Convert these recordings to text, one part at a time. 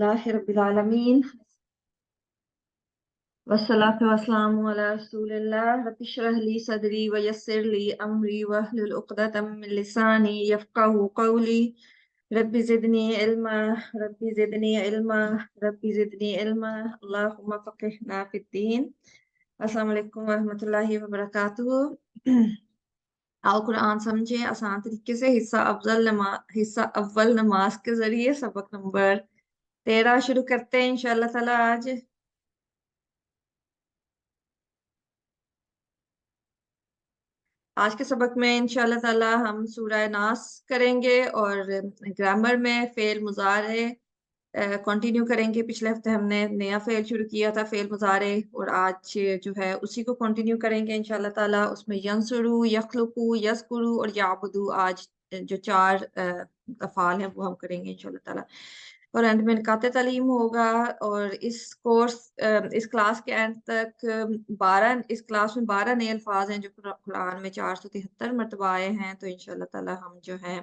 अल्हम्दुलिल्लाहि रब्बिल आलमीन वस्सलातु वस्सलामु अला रसूलिल्लाह रब्बि इश्रह ली सदरी व यस्सिर ली अमरी वहलुल उक़दतम मिन लिसानी यफ़क़हू क़ौली रब्बि ज़िदनी इल्मा रब्बि ज़िदनी इल्मा रब्बि ज़िदनी इल्मा अल्लाहुम्मा फ़क़िहना फ़िद्दीन। अस्सलामु अलैकुम व रहमतुल्लाहि व बरकातुहू। आओ कुरान समझे आसान तरीके से। हिस्सा अव्वल नमाज के जरिए सबक नंबर 13 शुरू करते हैं इंशाअल्लाह ताला। आज के सबक में इंशाअल्लाह ताला हम सूरह नास करेंगे और ग्रामर में फेल मुजारे कंटिन्यू करेंगे। पिछले हफ्ते हमने नया फेल शुरू किया था, फेल मुजारे, और आज जो है उसी को कंटिन्यू करेंगे इंशाअल्लाह ताला। उसमें यंसुरु, यखलुकु, यस्कुरु और याबुदु आज जो 4 अफ़ाल हैं वो हम करेंगे इंशाअल्लाह ताला। और एंड में निकात तालीम होगा। और इस क्लास के एंड तक 12 इस क्लास में 12 नए अल्फाज हैं जो कुरान में 473 मरतबा आए हैं। तो इंशाअल्लाह ताला हम जो है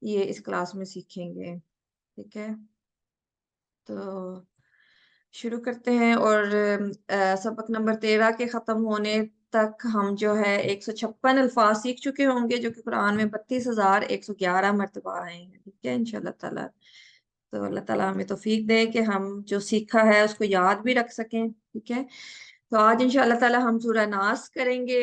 ये इस क्लास में सीखेंगे। ठीक है, तो शुरू करते हैं। और सबक नंबर 13 के ख़त्म होने तक हम जो है 156 अल्फाज सीख चुके होंगे जो कि कुरान में 32,111 मरतबा आए हैं। ठीक है इंशाअल्लाह ताला। तो अल्लाह ताला हमें तौफीक दे कि हम जो सीखा है उसको याद भी रख सकें। ठीक है, तो आज इंशाअल्लाह ताला हम सूरह नास करेंगे।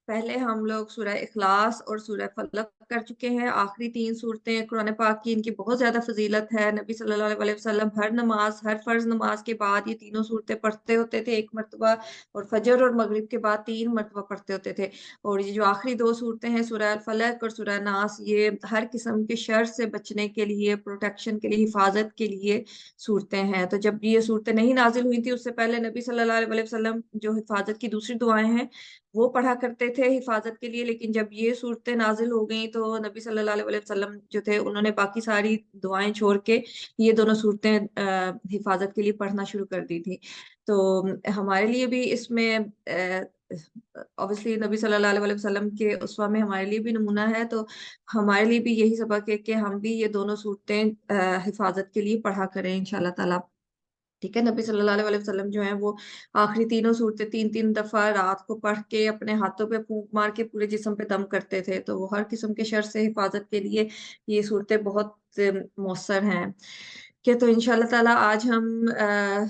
पहले हम लोग सूरह इखलास और सूरह फलक कर चुके हैं। आखिरी 3 सूरतें कुरान पाक की, इनकी बहुत ज्यादा फजीलत है। नबी सल्लल्लाहु अलैहि वसल्लम हर नमाज, हर फर्ज नमाज के बाद ये तीनों सूरतें पढ़ते होते थे 1 मरतबा, और फजर और मगरिब के बाद 3 मरतबा पढ़ते होते थे। और ये जो आखिरी 2 सूरतें हैं सूरह अल फलक और सूरह नास, ये हर किस्म के शर से बचने के लिए, प्रोटेक्शन के लिए, हिफाजत के लिए सूरतें हैं। तो जब ये सूरतें नहीं नाजिल हुई थी उससे पहले नबी सल्लल्लाहु अलैहि वसल्लम जो हिफाजत की दूसरी दुआएं हैं वो पढ़ा करते थे हिफाजत के लिए। लेकिन जब ये सूरतें नाजिल हो गई तो नबी सल्लल्लाहु अलैहि वसल्लम जो थे उन्होंने बाकी सारी दुआएं छोड़ के ये दोनों सूरतें हिफाजत के लिए पढ़ना शुरू कर दी थी। तो हमारे लिए भी इसमें ऑब्वियसली नबी सल्लल्लाहु अलैहि वसल्लम के उसवा में हमारे लिए भी नमूना है। तो हमारे लिए भी यही सबक है कि हम भी ये दोनों सूरतें हिफाजत के लिए पढ़ा करें इंशाल्लाह ताला। ठीक है, नबी सल्लल्लाहु अलैहि वसल्लम जो है वो आखिरी तीनों सूरतें 3-3 दफा रात को पढ़ के अपने हाथों पे फूंक मार के पूरे जिस्म पे दम करते थे। तो वो हर किस्म के शर से हिफाजत के लिए ये सूरतें बहुत मौसर हैं। कि तो इंशाल्लाह ताला आज हम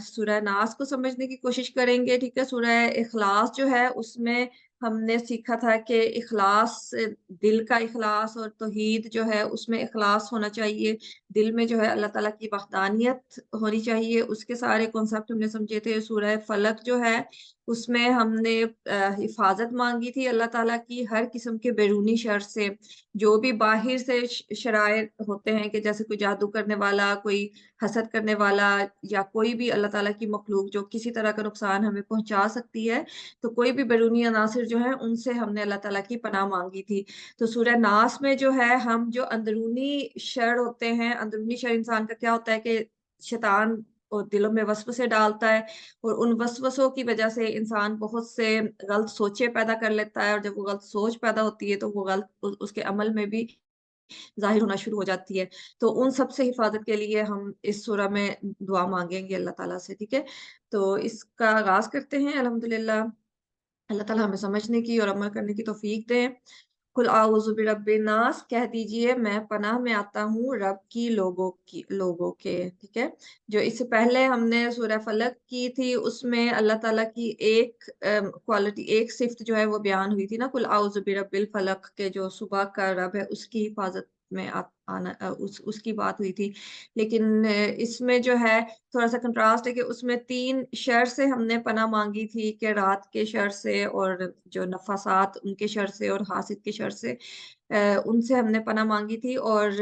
सूरह नास को समझने की कोशिश करेंगे। ठीक है, सूरह इखलास जो है उसमें हमने सीखा था कि इखलास, दिल का इखलास, और तौहीद जो है उसमें इखलास होना चाहिए। दिल में जो है अल्लाह ताला की वहदानियत होनी चाहिए, उसके सारे कॉन्सेप्ट हमने समझे थे। सूरह फलक जो है उसमें हमने हिफाजत मांगी थी अल्लाह ताला की हर किस्म के बैरूनी शर से। जो भी बाहिर से शराय होते हैं कि जैसे कोई जादू करने वाला, कोई हसद करने वाला, या कोई भी अल्लाह ताला की मखलूक जो किसी तरह का नुकसान हमें पहुंचा सकती है, तो कोई भी बैरूनी अनासिर जो है उनसे हमने अल्लाह ताला की पनाह मांगी थी। तो सूरह नास में जो है हम जो अंदरूनी शर होते हैं, अंदरूनी शर इंसान का क्या होता है कि शैतान और दिलों में वसवसे डालता है, और उन वसवसों की वजह से इंसान बहुत से गलत सोचे पैदा कर लेता है। और जब वो गलत सोच पैदा होती है तो वो गलत उसके अमल में भी ज़ाहिर होना शुरू हो जाती है। तो उन सब से हिफाजत के लिए हम इस सूरह में दुआ मांगेंगे अल्लाह ताला से। ठीक है, तो इसका आगाज करते हैं। अल्हम्दुलिल्लाह, अल्लाह ताला हमें समझने की और अमल करने की तौफीक दे। कुल आऊज़ु बिरब्बिन नास, कह दीजिए मैं पनाह में आता हूँ रब की लोगों के। ठीक है, जो इससे पहले हमने सूरह फलक की थी उसमें अल्लाह ताला की एक क्वालिटी, एक सिफ्त जो है वो बयान हुई थी ना, कुल आऊज़ु बिरब्बिल फलक के जो सुबह का रब है उसकी हिफाजत में आना, उसकी बात हुई थी। लेकिन इसमें जो है थोड़ा सा कंट्रास्ट है कि उसमें 3 शर से हमने पनाह मांगी थी, कि रात के शर से, और जो नफासात उनके शर से, और हासिद के शर से, उनसे हमने पनाह मांगी थी। और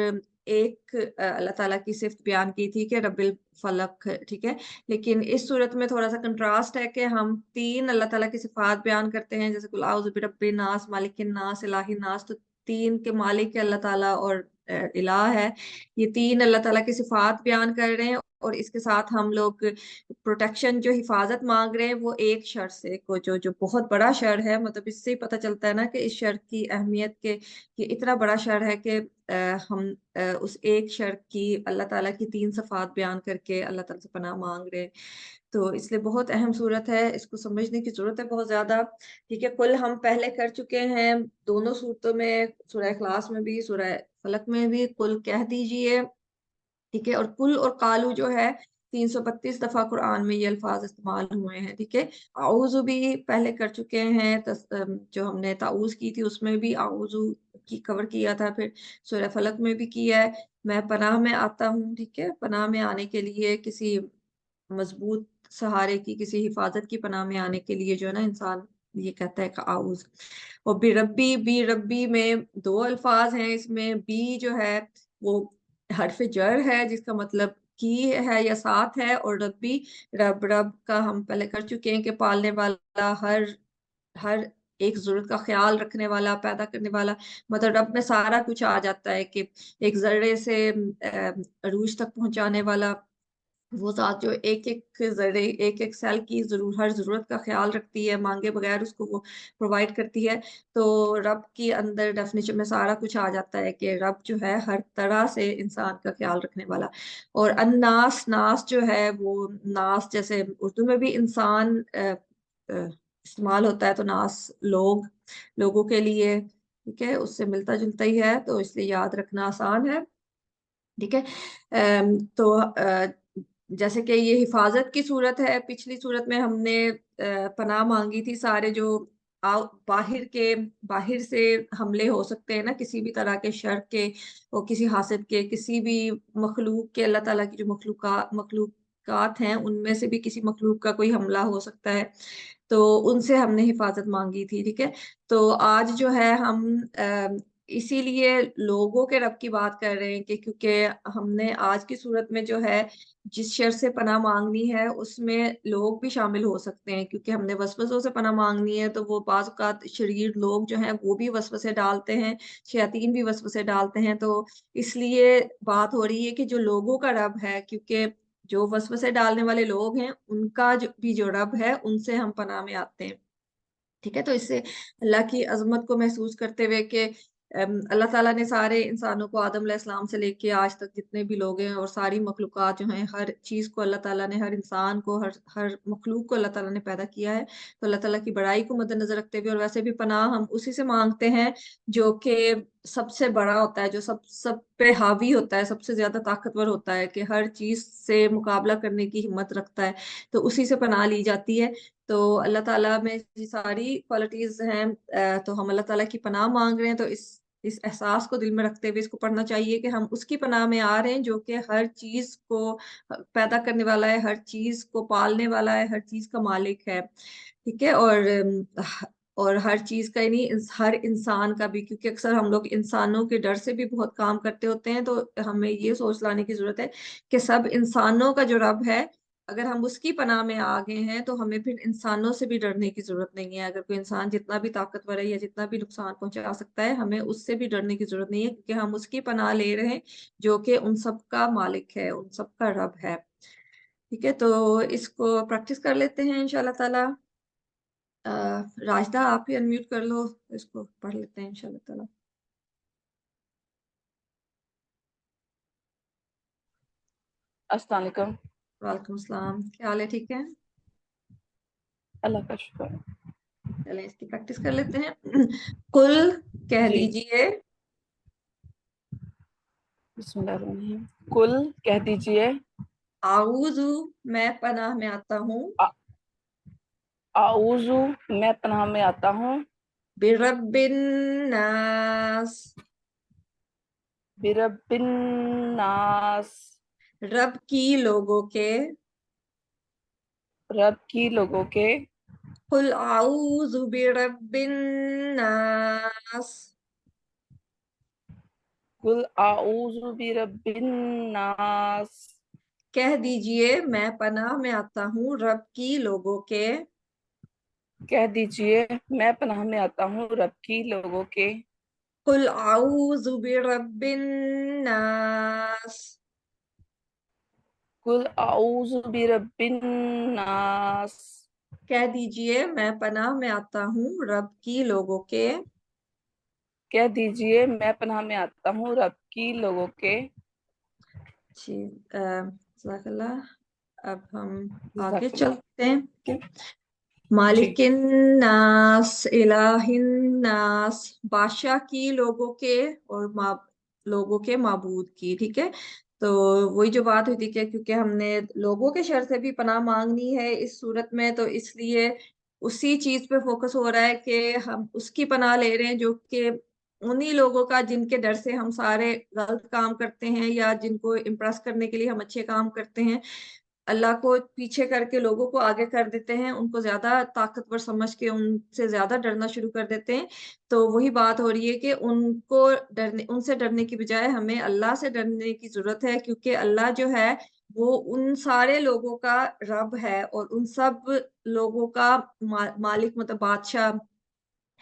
एक अल्लाह ताला की सिफ्त बयान की थी कि रब्बिल फलक। ठीक है, लेकिन इस सूरत में थोड़ा सा कंट्रास्ट है कि हम 3 अल्लाह ताला की सिफात बयान करते हैं, जैसे कुल आऊज़ु बिरब्बिन नास, मालिकिन नास, इलाहिन नास। तो 3 के मालिक है अल्लाह ताला और इलाह है, ये 3 अल्लाह ताला की सिफात बयान कर रहे हैं। اور اس کے ساتھ ہم لوگ پروٹیکشن جو حفاظت مانگ رہے ہیں وہ ایک شر سے کو جو بہت بڑا شر ہے، مطلب اس سے ہی پتہ چلتا ہے نا کہ اس شر کی اہمیت کے، یہ اتنا بڑا شر ہے کہ ہم اس ایک شر کی اللہ تعالیٰ کی 3 صفات بیان کر کے اللہ تعالیٰ سے پناہ مانگ رہے ہیں۔ تو اس لیے بہت اہم صورت ہے، اس کو سمجھنے کی ضرورت ہے بہت زیادہ، ٹھیک ہے۔ کل ہم پہلے کر چکے ہیں دونوں صورتوں میں، سورہ اخلاص میں بھی سورہ فلق میں بھی، کل کہہ دیجئے، ٹھیک ہے۔ اور کل اور قالو جو ہے 332 دفعہ قرآن میں یہ الفاظ استعمال ہوئے ہیں، ٹھیک ہے۔ اعوذ بھی پہلے کر چکے ہیں، جو ہم نے تعوذ کی تھی اس میں بھی اعوذ کی کور کیا تھا، پھر سورہ فلق میں بھی کیا ہے، میں پناہ میں آتا ہوں، ٹھیک ہے۔ پناہ میں آنے کے لیے کسی مضبوط سہارے کی، کسی حفاظت کی پناہ میں آنے کے لیے جو ہے نا انسان یہ کہتا ہے کہ اعوذ۔ اور بی ربی میں 2 الفاظ ہیں، اس میں بی جو ہے وہ حرف جر ہے جس کا مطلب کی ہے یا ساتھ ہے، اور ربی رب کا ہم پہلے کر چکے ہیں کہ پالنے والا، ہر ایک ضرورت کا خیال رکھنے والا، پیدا کرنے والا، مطلب رب میں سارا کچھ آ جاتا ہے کہ ایک ذرے سے عروج تک پہنچانے والا وہ ذات جو ایک ایک ذرے، ایک ایک سیل کی ہر ضرورت کا خیال رکھتی ہے، مانگے بغیر اس کو وہ پرووائڈ کرتی ہے۔ تو رب کی اندر ڈیفینیشن میں سارا کچھ آ جاتا ہے کہ رب جو ہے ہر طرح سے انسان کا خیال رکھنے والا۔ اور الناس، ناس جو ہے وہ ناس جیسے اردو میں بھی انسان استعمال ہوتا ہے، تو ناس لوگوں کے لیے، ٹھیک ہے، اس سے ملتا جلتا ہی ہے، تو اس لیے یاد رکھنا آسان ہے، ٹھیک ہے۔ تو جیسے کہ یہ حفاظت کی صورت ہے، پچھلی صورت میں ہم نے پناہ مانگی تھی سارے جو باہر سے حملے ہو سکتے ہیں نا، کسی بھی طرح کے شر کے، اور کسی حاسد کے، کسی بھی مخلوق کے، اللہ تعالیٰ کی جو مخلوقات ہیں ان میں سے بھی کسی مخلوق کا کوئی حملہ ہو سکتا ہے، تو ان سے ہم نے حفاظت مانگی تھی، ٹھیک ہے۔ تو آج جو ہے ہم اسی لیے لوگوں کے رب کی بات کر رہے ہیں کہ کیونکہ ہم نے آج کی صورت میں جو ہے جس شر سے پناہ مانگنی ہے اس میں لوگ بھی شامل ہو سکتے ہیں، کیونکہ ہم نے وسوسوں سے پناہ مانگنی ہے، تو وہ بعض اوقات شریر لوگ جو ہیں وہ بھی وسوسے ڈالتے ہیں، شیاطین بھی وسوسے ڈالتے ہیں، تو اس لیے بات ہو رہی ہے کہ جو لوگوں کا رب ہے، کیونکہ جو وسوسے ڈالنے والے لوگ ہیں ان کا بھی جو رب ہے ان سے ہم پناہ میں آتے ہیں، ٹھیک ہے۔ تو اس سے اللہ کی عظمت کو محسوس کرتے ہوئے کہ اللہ تعالیٰ نے سارے انسانوں کو آدم علیہ السلام سے لے کے آج تک جتنے بھی لوگ ہیں اور ساری مخلوقات جو ہیں، ہر چیز کو اللہ تعالیٰ نے، ہر انسان کو، ہر مخلوق کو اللہ تعالیٰ نے پیدا کیا ہے، تو اللہ تعالیٰ کی بڑائی کو مد نظر رکھتے ہوئے، اور ویسے بھی پناہ ہم اسی سے مانگتے ہیں جو کہ سب سے بڑا ہوتا ہے، جو سب پہ حاوی ہوتا ہے، سب سے زیادہ طاقتور ہوتا ہے، کہ ہر چیز سے مقابلہ کرنے کی ہمت رکھتا ہے، تو اسی سے پناہ لی جاتی ہے۔ تو اللہ تعالیٰ میں یہ ساری کوالٹیز ہیں، تو ہم اللہ تعالیٰ کی پناہ مانگ رہے ہیں، تو اس احساس کو دل میں رکھتے ہوئے اس کو پڑھنا چاہیے کہ ہم اس کی پناہ میں آ رہے ہیں جو کہ ہر چیز کو پیدا کرنے والا ہے، ہر چیز کو پالنے والا ہے، ہر چیز کا مالک ہے، ٹھیک ہے۔ اور ہر چیز کا، یعنی ہر انسان کا بھی، کیونکہ اکثر ہم لوگ انسانوں کے ڈر سے بھی بہت کام کرتے ہوتے ہیں، تو ہمیں یہ سوچ لانے کی ضرورت ہے کہ سب انسانوں کا جو رب ہے، اگر ہم اس کی پناہ میں آ گئے ہیں تو ہمیں پھر انسانوں سے بھی ڈرنے کی ضرورت نہیں ہے۔ اگر کوئی انسان جتنا بھی طاقتور ہے یا جتنا بھی نقصان پہنچا سکتا ہے، ہمیں اس سے بھی ڈرنے کی ضرورت نہیں ہے، کیونکہ ہم اس کی پناہ لے رہے ہیں جو کہ ان سب کا مالک ہے، ان سب کا رب ہے، ٹھیک ہے۔ تو اس کو پریکٹس کر لیتے ہیں انشاءاللہ تعالی۔ راجدہ آپ ہی انمیوٹ کر لو، اس کو پڑھ لیتے ہیں انشاءاللہ تعالی۔ السلام علیکم۔ وعلیکم السلام، کیا حال ہے؟ ٹھیک ہے، اللہ کا شکر۔ چلیں اس کی پریکٹس کر لیتے ہیں۔ کل کہہ جی، دیجئے، بسم اللہ الرحمن الرحیم۔ کل کہہ دیجئے، اعوذ میں پناہ میں آتا ہوں، اعوذ میں پناہ میں آتا ہوں، برب الناس برب الناس رب کی لوگوں کے، رب کی لوگوں کے، قل اعوذ برب الناس قل اعوذ برب الناس کہہ دیجئے میں پناہ میں آتا ہوں رب کی لوگوں کے، کہہ دیجئے میں پناہ میں آتا ہوں رب کی لوگوں کے، قل اعوذ برب الناس कुल आऊज़ु बिरब्बिन नास। कह दीजिए मैं पनाह में आता हूँ रब की लोगों के। कह दीजिए मैं पनाह में आता हूँ रब की लोगों के। जी, जज़ाकल्लाह। अब हम आगे जज़ाकल्लाह। चलते हैं, ठीक है। जी। मालिकिन नास इलाहिन नास, बादशाह की लोगों के और लोगों के माबूद की, ठीक है। तो वही जो बात हुई थी कि क्योंकि हमने लोगों के शर से भी पनाह मांगनी है इस सूरत में, तो इसलिए उसी चीज पे फोकस हो रहा है कि हम उसकी पनाह ले रहे हैं जो कि उन्हीं लोगों का जिनके डर से हम सारे गलत काम करते हैं या जिनको इम्प्रेस करने के लिए हम अच्छे काम करते हैं, अल्लाह को पीछे करके लोगों को आगे कर देते हैं, उनको ज्यादा ताकतवर समझ के उनसे ज्यादा डरना शुरू कर देते हैं। तो वही बात हो रही है कि उनसे डरने की बजाय हमें अल्लाह से डरने की जरूरत है, क्योंकि अल्लाह जो है वो उन सारे लोगों का रब है और उन सब लोगों का मालिक मतलब बादशाह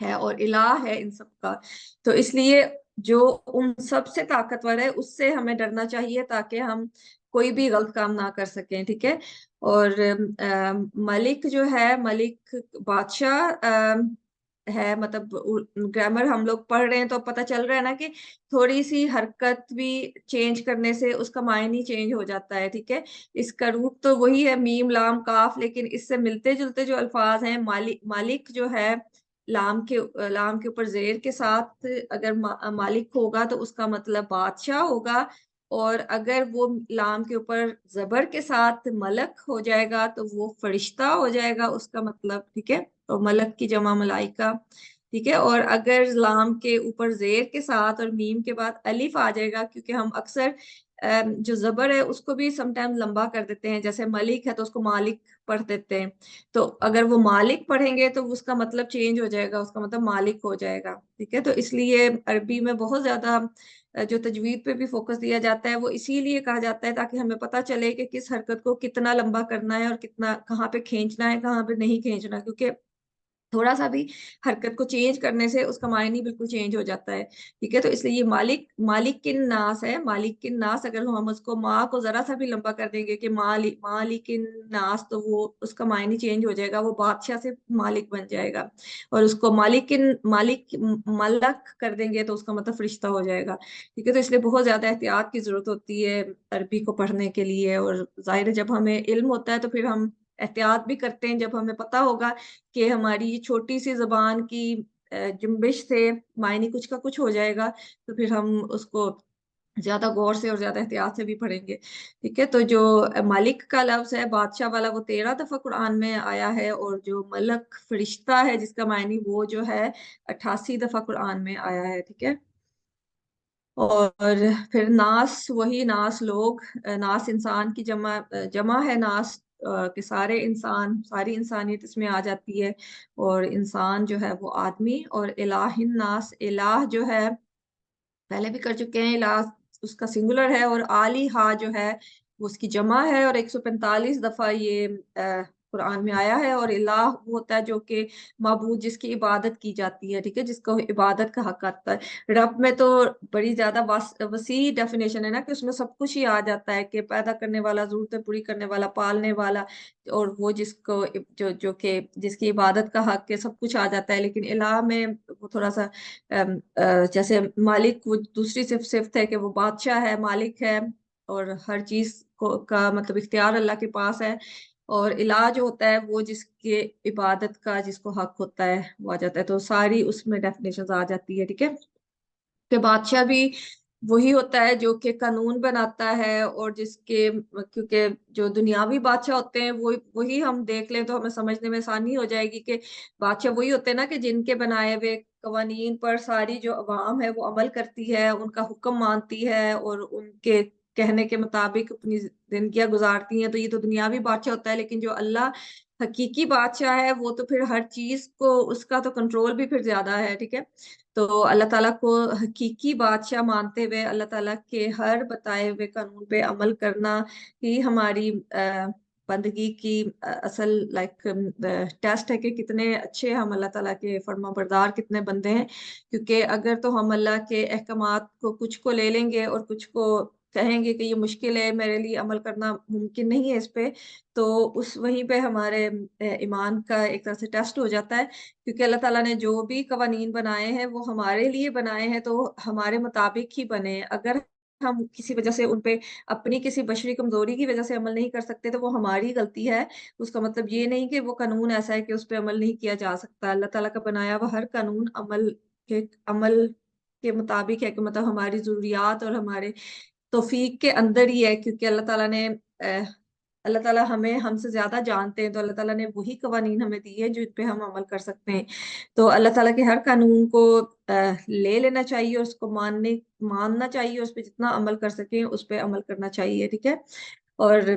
है और इलाह है इन सब का। तो इसलिए जो उन सब से ताकतवर है उससे हमें डरना चाहिए ताकि हम कोई भी गलत काम ना कर सकें, ठीक है। और मलिक जो है, मलिक बादशाह है, मतलब ग्रामर हम लोग पढ़ रहे हैं तो पता चल रहा है ना कि थोड़ी सी हरकत भी चेंज करने से उसका मायने चेंज हो जाता है, ठीक है। इसका रूट तो वही है मीम लाम काफ, लेकिन इससे मिलते जुलते जो अल्फाज हैं, मालिक, मालिक जो है लाम के ऊपर जेर के साथ अगर मालिक होगा तो उसका मतलब बादशाह होगा, और अगर वो लाम के ऊपर जबर के साथ मलक हो जाएगा तो वो फरिश्ता हो जाएगा उसका मतलब, ठीक है। तो मलक की जमा मलाइका, ठीक है। और अगर लाम के ऊपर जेर के साथ और मीम के बाद अलिफ आ जाएगा, क्योंकि हम अक्सर जो जबर है उसको भी समटाइम लंबा कर देते हैं, जैसे मलिक है तो उसको मालिक पढ़ देते हैं। तो अगर वो मालिक पढ़ेंगे तो उसका मतलब चेंज हो जाएगा, उसका मतलब मालिक हो जाएगा, ठीक है। तो इसलिए अरबी में बहुत ज्यादा जो तजवीद पे भी फोकस दिया जाता है वो इसीलिए कहा जाता है ताकि हमें पता चले कि किस हरकत को कितना लंबा करना है और कितना कहाँ पे खींचना है, कहाँ पे नहीं खींचना, क्योंकि थोड़ा सा भी हरकत को चेंज करने से उसका मायने बिल्कुल चेंज हो जाता है, ठीक है। तो इसलिए ये मालिक, मालिक किन नास है, मालिक किन नास, अगर हम उसको माँ को जरा सा भी लंबा कर देंगे कि मालिक किन नास, तो वो उसका मायने चेंज हो जाएगा, वो बादशाह से मालिक बन जाएगा। और उसको मालिक किन मालिक मलक कर देंगे तो उसका मतलब फरिश्ता हो जाएगा, ठीक है। तो इसलिए बहुत ज्यादा एहतियात की जरूरत होती है अरबी को पढ़ने के लिए, और जाहिर है जब हमें इल्म होता है तो फिर हम एहतियात भी करते हैं, जब हमें पता होगा कि हमारी ये छोटी सी जुबान की जुम्बिश से मायने कुछ का कुछ हो जाएगा, तो फिर हम उसको ज्यादा गौर से और ज्यादा एहतियात से भी पढ़ेंगे, ठीक है। तो जो मालिक का लफ्ज है बादशाह वाला वो 13 दफा कुरान में आया है, और जो मलक फरिश्ता है जिसका मायने वो जो है 88 दफा कुरान में आया है, ठीक है। और फिर नास, वही नास लोग, नास इंसान की जमा है नास, कि सारे इंसान, सारी इंसानियत इसमें आ जाती है। और इंसान जो है वो आदमी, और इलाहिन नास, इलाह जो है पहले भी कर चुके हैं, इलाह उसका सिंगुलर है, और आली हा जो है वो उसकी जमा है, और 145 दफा ये कुरान में आया है। और इलाह वो होता है जो कि माबूद, जिसकी इबादत की जाती है, ठीक है, जिसको इबादत का हक आता है। रब में तो बड़ी ज्यादा वसी डेफिनेशन है ना, कि उसमें सब कुछ ही आ जाता है, कि पैदा करने वाला, जरूरतें पूरी करने वाला, पालने वाला, और वो जिसको जो जो कि जिसकी इबादत का हक है, सब कुछ आ जाता है। लेकिन इलाह में वो थोड़ा सा जैसे मालिक वो दूसरी सिफ्त है कि वो बादशाह है, मालिक है, और हर चीज को का मतलब इख्तियार अल्लाह के पास है। और इलाज होता है वो जिसके इबादत का जिसको हक होता है वो आ जाता है, तो सारी उसमें डेफिनेशन आ जाती है, ठीक है। कि बादशाह भी वही होता है जो कि कानून बनाता है, और जिसके, क्योंकि जो दुनियावी बादशाह होते हैं वो वही हम देख लें तो हमें समझने में आसानी हो जाएगी कि बादशाह वही होते हैं ना, कि जिनके बनाए हुए कवानीन पर सारी जो अवाम है वो अमल करती है, उनका हुक्म मानती है, और उनके कहने के मुताबिक अपनी जिंदगियां गुजारती हैं। तो ये तो दुनियावी बादशाह होता है, लेकिन जो अल्लाह हकीकी बादशाह है वो तो फिर हर चीज को, उसका तो कंट्रोल भी फिर ज्यादा है, ठीक है। तो अल्लाह ताला को हकीकी बादशाह मानते हुए अल्लाह ताला के हर बताए हुए कानून पे अमल करना ही हमारी बंदगी की असल टेस्ट है कि कितने अच्छे हम अल्लाह ताला के फर्मा बरदार कितने बंदे हैं। क्योंकि अगर तो हम अल्लाह के अहकामात को कुछ को ले लेंगे और कुछ को कहेंगे कि ये मुश्किल है, मेरे लिए अमल करना मुमकिन नहीं है इस पे, तो उस वहीं पे हमारे ईमान का एक तरह से टेस्ट हो जाता है, क्योंकि अल्लाह ताला ने जो भी कवानीन बनाए हैं वो हमारे लिए बनाए हैं, तो हमारे मुताबिक ही बने हैं। अगर हम किसी वजह से उन पे अपनी किसी बशरी कमजोरी की वजह से अमल नहीं कर सकते तो वो हमारी गलती है। उसका मतलब ये नहीं कि वो कानून ऐसा है कि उस पे अमल नहीं किया जा सकता। अल्लाह ताला का बनाया हुआ हर कानून अमल के मुताबिक है, कि मतलब हमारी जरूरियात और हमारे तौफीक के अंदर ही है, क्योंकि अल्लाह ताला हमें हमसे ज्यादा जानते हैं, तो अल्लाह ताला ने वही कवानीन हमें दी है जिन पे हम अमल कर सकते हैं। तो अल्लाह ताला के हर कानून को ले लेना चाहिए और उसको मानना चाहिए, उस पे जितना अमल कर सकें उस पे अमल करना चाहिए, ठीक है। और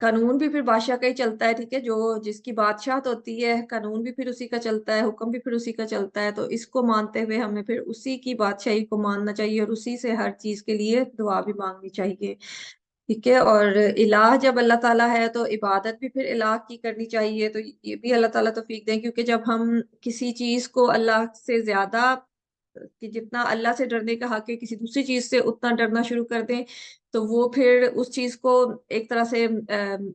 कानून भी फिर बादशाह का ही चलता है, ठीक है, जो जिसकी बादशाहत होती है कानून भी फिर उसी का चलता है, हुक्म भी फिर उसी का चलता है, तो इसको मानते हुए हमें फिर उसी की बादशाही को मानना चाहिए और उसी से हर चीज के लिए दुआ भी मांगनी चाहिए, ठीक है। और इलाह जब अल्लाह ताला है तो इबादत भी फिर इलाह की करनी चाहिए, तो ये भी अल्लाह ताला तौफीक दें, क्योंकि जब हम किसी चीज को अल्लाह से ज्यादा, कि जितना अल्लाह से डरने का हक है किसी दूसरी चीज से उतना डरना शुरू कर दें, तो वो फिर उस चीज को एक तरह से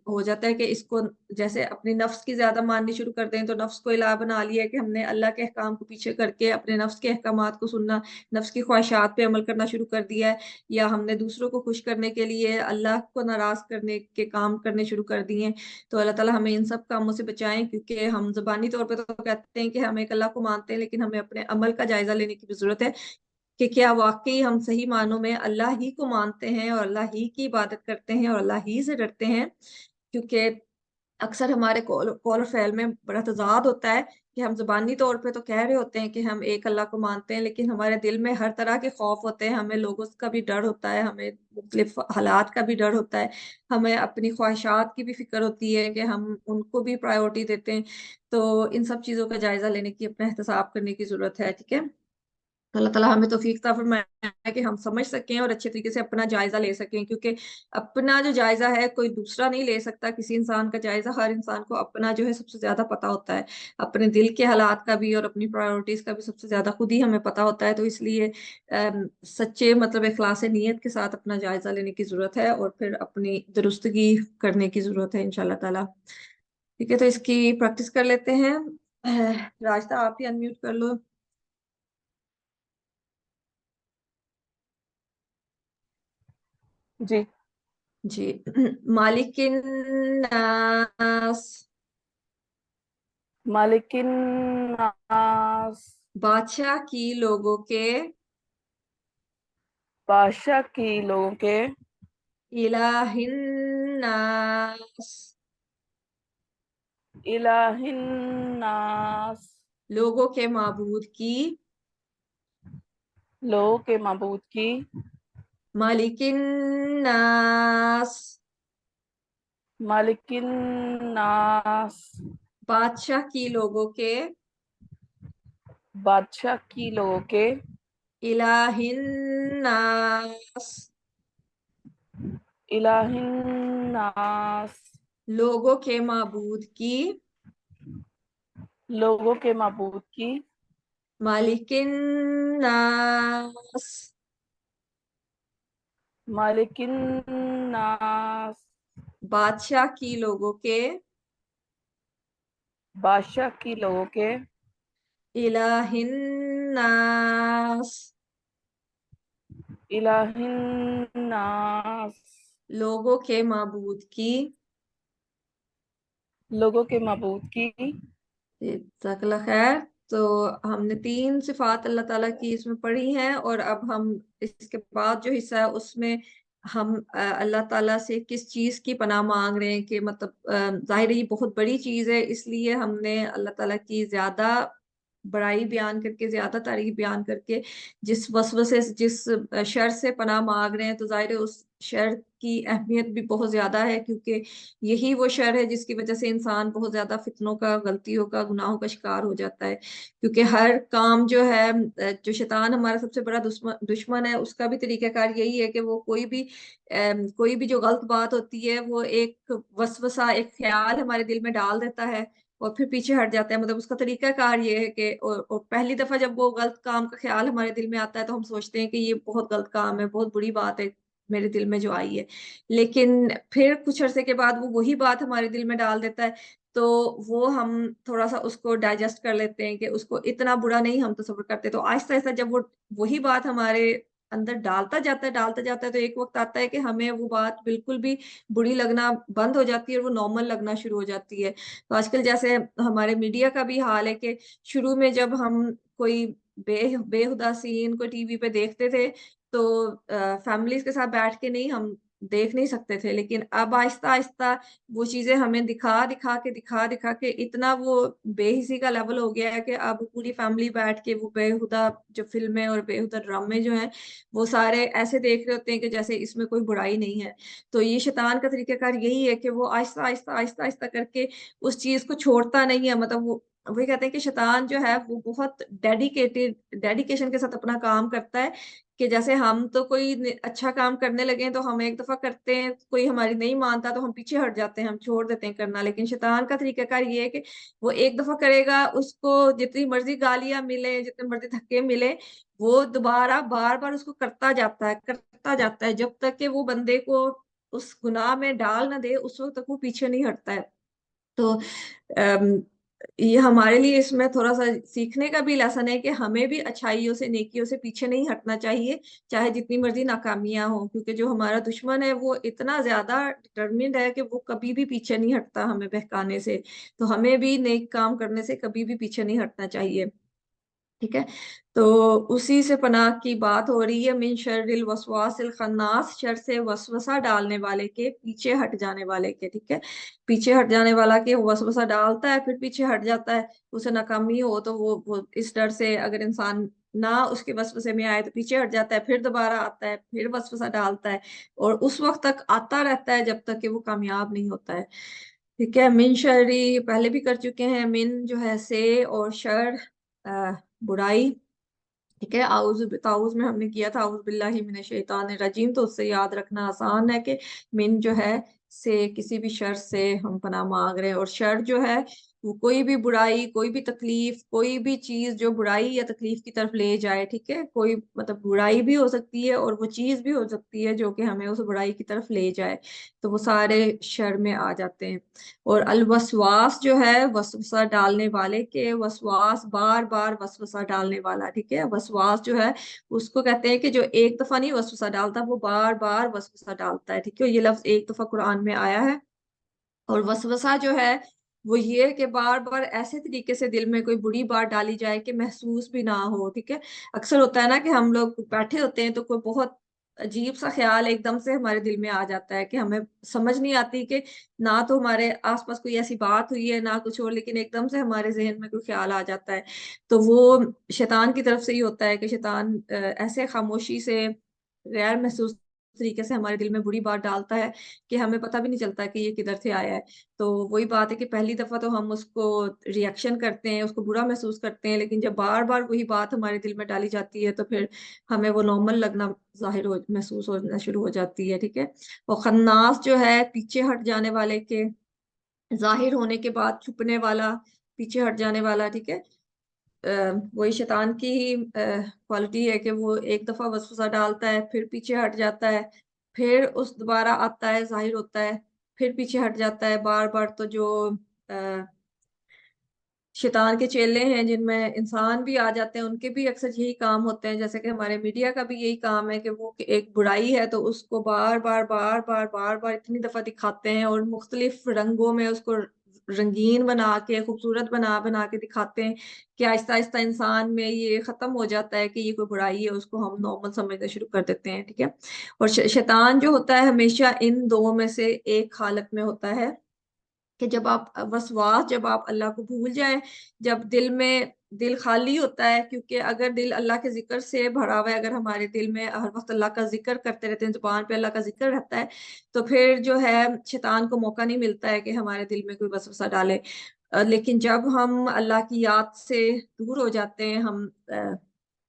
हो जाता है कि इसको, जैसे अपनी नफ्स की ज्यादा माननी शुरू कर दें, तो नफ्स को इलाह बना लिया है कि हमने अल्लाह के अहकाम को पीछे करके अपने नफ्स के अहकामात को सुनना, नफ्स की ख्वाहिशात पे अमल करना शुरू कर दिया है, या हमने दूसरों को खुश करने के लिए अल्लाह को नाराज करने के काम करने शुरू कर दिए हैं। तो अल्लाह ताला हमें इन सब कामों से बचाएं, क्योंकि हम जुबानी तौर पे तो कहते हैं कि हम एक अल्लाह को मानते हैं, लेकिन हमें अपने अमल का जायजा लेने की भी जरूरत है, कि क्या वाकई हम सही मानों में अल्लाह ही को मानते हैं और अल्लाह ही की इबादत करते हैं और अल्लाह ही से डरते हैं। क्योंकि अक्सर हमारे कौल और फ़ैल में बड़ा तज़ाद होता है, कि हम ज़ुबानी तौर पे तो कह रहे होते हैं कि हम एक अल्लाह को मानते हैं, लेकिन हमारे दिल में हर तरह के खौफ होते हैं, हमें लोगों का भी डर होता है, हमें मुख्तलिफ हालात का भी डर होता है, हमें अपनी ख्वाहिशात की भी फिक्र होती है कि हम उनको भी प्रायोरिटी देते हैं। तो इन सब चीज़ों का जायजा लेने की, अपना एहतसाब करने की जरूरत है, ठीक है। अल्लाह ताला हमें तौफीक अता फरमाए कि हम समझ सकें और अच्छे तरीके से अपना जायजा ले सकें, क्योंकि अपना जो जायजा है कोई दूसरा नहीं ले सकता। किसी इंसान का जायजा, हर इंसान को अपना जो है सबसे ज्यादा पता होता है, अपने दिल के हालात का भी और अपनी प्रायोरिटीज का भी सबसे ज्यादा खुद ही हमें पता होता है। तो इसलिए सच्चे मतलब इखलास नीयत के साथ अपना जायजा लेने की जरूरत है और फिर अपनी दुरुस्तगी करने की जरूरत है इंशाल्लाह ताला, ठीक है। तो इसकी प्रैक्टिस कर लेते हैं। रास्ता आप ही अनम्यूट कर लो। जी। जी। मालिकिन नास, मालिकिन नास, बादशाह की लोगों के, बादशाह की लोगों के, इलाहिन नास, इलाहिन नास, लोगों के माबूद की, लोगों के माबूद की, मालिकिन नास, मालिकिन नास, बादशाह की लोगों के, बादशाह की लोगों के, इलाहिन नास, इलाहिन नास, लोगों के माबूद की, लोगों के माबूद की, मालिकिन नास, मालिकिन नास, बादशाह की लोगों के, बादशाह की लोगों के, इलाहिन नास, इलाहिन नास, लोगों के माबूद की। लोगों के माबूद की। जज़ाकल्लाह खैर। तो हमने 3 सिफात अल्लाह ताला की इसमें पढ़ी हैं, और अब हम इसके बाद जो हिस्सा है उसमें हम अल्लाह ताला से किस चीज की पनाह मांग रहे हैं, कि मतलब जाहिर है ये बहुत बड़ी चीज है, इसलिए हमने अल्लाह ताला की ज्यादा बड़ाई बयान करके, ज्यादा तारीफ बयान करके, जिस वसवसे से, जिस शर से पनाह मांग रहे हैं, तो जाहिर है उस शर की अहमियत भी बहुत ज्यादा है, क्योंकि यही वो शर है जिसकी वजह से इंसान बहुत ज्यादा फितनों का, गलतियों का, गुनाहों का शिकार हो जाता है। क्योंकि हर काम जो है, जो शैतान हमारा सबसे बड़ा दुश्मन है, उसका भी तरीकाकार यही है कि वो कोई भी जो गलत बात होती है, वो एक वसवसा, एक ख्याल हमारे दिल में डाल देता है, और फिर पीछे हट जाता है। मतलब उसका तरीका कार ये है कि और पहली दफा जब वो गलत काम का ख्याल हमारे दिल में आता है तो हम सोचते हैं कि ये बहुत गलत काम है, बहुत बुरी बात है मेरे दिल में जो आई है। लेकिन फिर कुछ अरसे के बाद वो वही बात हमारे दिल में डाल देता है, तो वो हम थोड़ा सा उसको डाइजेस्ट कर लेते हैं कि उसको इतना बुरा नहीं हम तस्वर करते। तो आहिस्ता आहिस्ता जब वो वही बात हमारे अंदर डालता जाता है, तो एक वक्त आता है कि हमें वो बात बिल्कुल भी बुरी लगना बंद हो जाती है और वो नॉर्मल लगना शुरू हो जाती है। तो आजकल जैसे हमारे मीडिया का भी हाल है कि शुरू में जब हम कोई बेहुदा सीन को टीवी पे देखते थे, तो फैमिलीज के साथ बैठ के नहीं हम देख नहीं सकते थे, लेकिन अब आहिस्ता आहिस्ता वो चीजें हमें दिखा दिखा के इतना वो बेहिसी का लेवल हो गया है कि अब पूरी फैमिली बैठ के वो बेहुदा जो फिल्में और बेहुदा ड्रामे जो हैं वो सारे ऐसे देख रहे होते हैं कि जैसे इसमें कोई बुराई नहीं है। तो ये शैतान का तरीकाकार यही है कि वो आहिस्ता आहिस्ता करके उस चीज को छोड़ता नहीं है। मतलब वो वही कहते हैं कि शैतान जो है वो बहुत डेडिकेशन के साथ अपना काम करता है। कि जैसे हम तो कोई अच्छा काम करने लगे हैं तो हम एक दफा करते हैं, कोई हमारी नहीं मानता तो हम पीछे हट जाते हैं, हम छोड़ देते हैं करना। लेकिन शैतान का तरीकाकार ये है कि वो एक दफा करेगा, उसको जितनी मर्जी गालियां मिले, जितने मर्जी धक्के मिले, वो दोबारा बार बार उसको करता जाता है जब तक कि वो बंदे को उस गुनाह में डाल ना दे, उस वक्त तक वो पीछे नहीं हटता है। तो ये हमारे लिए इसमें थोड़ा सा सीखने का भी लेसन है कि हमें भी अच्छाइयों से नेकियों से पीछे नहीं हटना चाहिए, चाहे जितनी मर्जी नाकामियां हो, क्योंकि जो हमारा दुश्मन है वो इतना ज्यादा डिटर्मिन्ड है कि वो कभी भी पीछे नहीं हटता हमें बहकाने से। तो हमें भी नेक काम करने से कभी भी पीछे नहीं हटना चाहिए। ठीक है। तो उसी से पनाह की बात हो रही है, मिन शर्रिल वसवासिल खन्नास, शर से वसवसा डालने वाले के, पीछे हट जाने वाले के। ठीक है। पीछे हट जाने वाला के वसवसा डालता है फिर पीछे हट जाता है, उसे नाकामी हो तो वो इस डर से, अगर इंसान ना उसके वसवसे में आए तो पीछे हट जाता है, फिर दोबारा आता है, फिर वसवसा डालता है, और उस वक्त तक आता रहता है जब तक कि वो कामयाब नहीं होता है। ठीक है। मिन शर्री पहले भी कर चुके हैं, मिन जो है से, और शर बुराई। ठीक है। ताउज में हमने किया था आउज बिल्लाहि मिनश शैतानिर रजीम, तो उससे याद रखना आसान है कि मिन जो है से किसी भी शर से हम पनाह मांग रहे हैं। और शर जो है वो कोई भी बुराई, कोई भी तकलीफ, कोई भी चीज जो बुराई या तकलीफ की तरफ ले जाए। ठीक है। कोई मतलब बुराई भी हो सकती है और वो चीज भी हो सकती है जो कि हमें उस बुराई की तरफ ले जाए, तो वो सारे शर में आ जाते हैं। और अलवसवास जो है वसवसा डालने वाले के, वसवास बार बार वसवसा डालने वाला। ठीक है। वसवास जो है उसको कहते हैं कि जो एक दफा नहीं वसवसा डालता, वो बार बार वसवसा डालता है। ठीक है। ये लफ्ज एक दफा कुरान में आया है। और वसवसा जो है वो ये है कि बार बार ऐसे तरीके से दिल में कोई बुरी बात डाली जाए कि महसूस भी ना हो। ठीक है। अक्सर होता है ना कि हम लोग बैठे होते हैं तो कोई बहुत अजीब सा ख्याल एकदम से हमारे दिल में आ जाता है कि हमें समझ नहीं आती कि ना तो हमारे आसपास कोई ऐसी बात हुई है ना कुछ और, लेकिन एकदम से हमारे जहन में कोई ख्याल आ जाता है। तो वो शैतान की तरफ से ही होता है कि शैतान ऐसे खामोशी से, गैर महसूस तरीके से हमारे दिल में बुरी बात डालता है कि हमें पता भी नहीं चलता कि ये किधर से आया है। तो वही बात है कि पहली दफा तो हम उसको रिएक्शन करते हैं, उसको बुरा महसूस करते हैं, लेकिन जब बार बार वही बात हमारे दिल में डाली जाती है तो फिर हमें वो नॉर्मल लगना, महसूस होना शुरू हो जाती है। ठीक है। और खन्नास जो है पीछे हट जाने वाले के, जाहिर होने के बाद छुपने वाला, पीछे हट जाने वाला। ठीक है। वही शैतान की ही क्वालिटी है कि वो एक दफा वसवसा डालता है, फिर पीछे हट जाता है, फिर उस दोबारा आता है, जाहिर होता है, फिर पीछे हट जाता है बार बार। तो जो अ, शैतान के चेले हैं जिनमें इंसान भी आ जाते हैं, उनके भी अक्सर यही काम होते हैं, जैसे कि हमारे मीडिया का भी यही काम है कि वो एक बुराई है तो उसको बार बार इतनी दफा दिखाते हैं और मुख्तलिफ रंगों में उसको रंगीन बना के, खूबसूरत बना बना के दिखाते हैं कि आहिस्ता आहिस्ता इंसान में ये खत्म हो जाता है कि ये कोई बुराई है, उसको हम नॉर्मल समझना शुरू कर देते हैं। ठीक है। और शैतान जो होता है हमेशा इन दो में से एक हालत में होता है कि जब आप वसवास, जब आप अल्लाह को भूल जाएं, जब दिल खाली होता है, क्योंकि अगर दिल अल्लाह के जिक्र से भरा हुआ है, अगर हमारे दिल में हर वक्त अल्लाह का जिक्र करते रहते हैं, जुबान पे अल्लाह का जिक्र रहता है, तो फिर जो है शैतान को मौका नहीं मिलता है कि हमारे दिल में कोई वसवसा डाले। लेकिन जब हम अल्लाह की याद से दूर हो जाते हैं, हम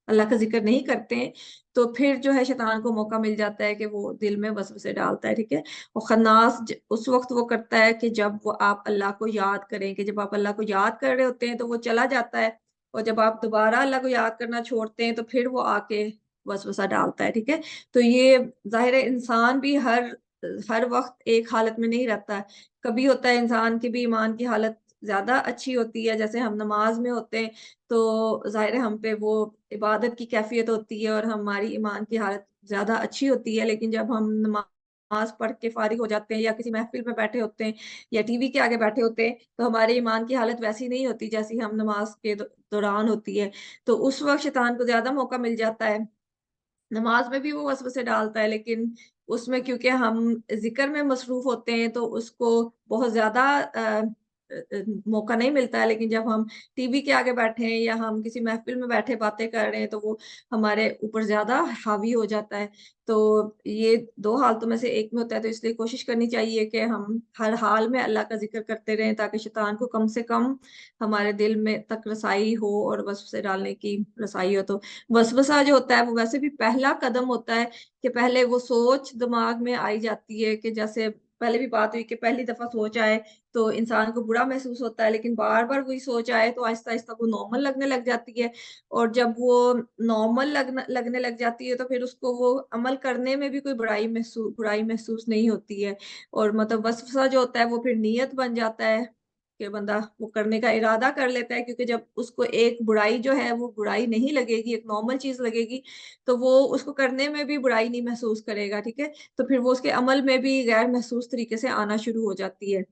अल्लाह का जिक्र नहीं करते हैं, तो फिर जो है शैतान को मौका मिल जाता है कि वो दिल में वसवसे डालता है, ठीक है। और खन्नास उस वक्त वो करता है कि जब वो आप अल्लाह को याद करें, कि जब आप अल्लाह को याद कर रहे होते हैं तो वो चला जाता है, और जब आप दोबारा अल्लाह को याद करना छोड़ते हैं तो फिर वो आके वसवसा डालता है, ठीक है। तो ये जाहिर है इंसान भी हर हर वक्त एक हालत में नहीं रहता है। कभी होता है इंसान की भी ईमान की हालत ज्यादा अच्छी होती है, जैसे हम नमाज में होते हैं तो जाहिर है हम पे वो इबादत की कैफियत होती है और हमारी ईमान की हालत ज्यादा अच्छी होती है। लेकिन जब हम नमाज पढ़ के फारिग हो जाते हैं या किसी महफिल में बैठे होते हैं या टीवी के आगे बैठे होते हैं तो हमारे ईमान की हालत वैसी नहीं होती जैसी हम नमाज के दौरान होती है। तो उस वक्त शैतान को ज्यादा मौका मिल जाता है। नमाज में भी वो वसवसे डालता है, लेकिन उसमें क्योंकि हम जिक्र में मसरूफ होते हैं तो उसको बहुत ज्यादा मौका नहीं मिलता है। लेकिन जब हम टीवी के आगे बैठे हैं या हम किसी महफिल में बैठे बातें कर रहे हैं तो वो हमारे ऊपर ज्यादा हावी हो जाता है। तो ये दो हालतों में से एक में होता है, तो इसलिए कोशिश करनी चाहिए कि हम हर हाल में अल्लाह का जिक्र करते रहें ताकि शैतान को कम से कम हमारे दिल में तक रसाई हो और वसवसे डालने की रसाई हो। तो वसवसा जो होता है वो वैसे भी पहला कदम होता है कि पहले वो सोच दिमाग में आई जाती है, कि जैसे पहले भी बात हुई कि पहली दफा सोच आए तो इंसान को बुरा महसूस होता है, लेकिन बार बार वही सोच आए तो आहिस्ता आहिस्ता वो नॉर्मल लगने लग जाती है। और जब वो नॉर्मल लगने लग जाती है तो फिर उसको वो अमल करने में भी कोई बुराई महसूस नहीं होती है। और मतलब वसवसा जो होता है वो फिर नियत बन जाता है कि बंदा वो करने का इरादा कर लेता है, क्योंकि जब उसको एक बुराई जो है वो बुराई नहीं लगेगी, एक नॉर्मल चीज लगेगी, तो वो उसको करने में भी बुराई नहीं महसूस करेगा, ठीक है। तो फिर वो उसके अमल में भी गैर महसूस तरीके से आना शुरू हो जाती है।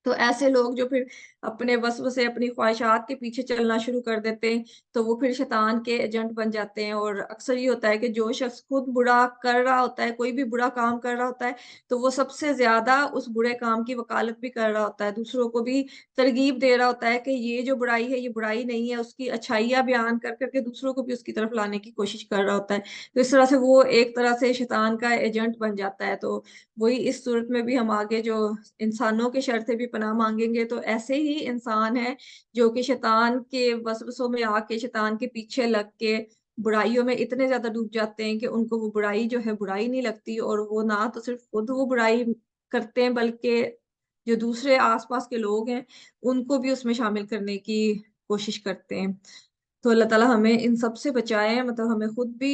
तो ऐसे लोग जो फिर अपने वसवसे अपनी ख्वाहिशात के पीछे चलना शुरू कर देते हैं तो वो फिर शैतान के एजेंट बन जाते हैं। और अक्सर ये होता है कि जो शख्स खुद बुरा कर रहा होता है, कोई भी बुरा काम कर रहा होता है, तो वो सबसे ज्यादा उस बुरे काम की वकालत भी कर रहा होता है, दूसरों को भी तरगीब दे रहा होता है कि ये जो बुराई है ये बुराई नहीं है, उसकी अच्छाइयाँ बयान कर करके दूसरों को भी उसकी तरफ लाने की कोशिश कर रहा होता है। तो इस तरह से वो एक तरह से शैतान का एजेंट बन जाता है। तो वही इस सूरत में भी हम आगे जो इंसानों के शर से भी पनाह मांगेंगे, तो ऐसे ही इंसान है जो कि शैतान के वसवसों में आके शैतान के पीछे लग के बुराइयों में इतने ज्यादा डूब जाते हैं कि उनको वो बुराई जो है बुराई नहीं लगती, और वो ना तो सिर्फ खुद वो बुराई करते हैं बल्कि जो दूसरे आसपास के लोग हैं उनको भी उसमें शामिल करने की कोशिश करते हैं। तो अल्लाह ताला हमें इन सब से बचाए, मतलब हमें खुद भी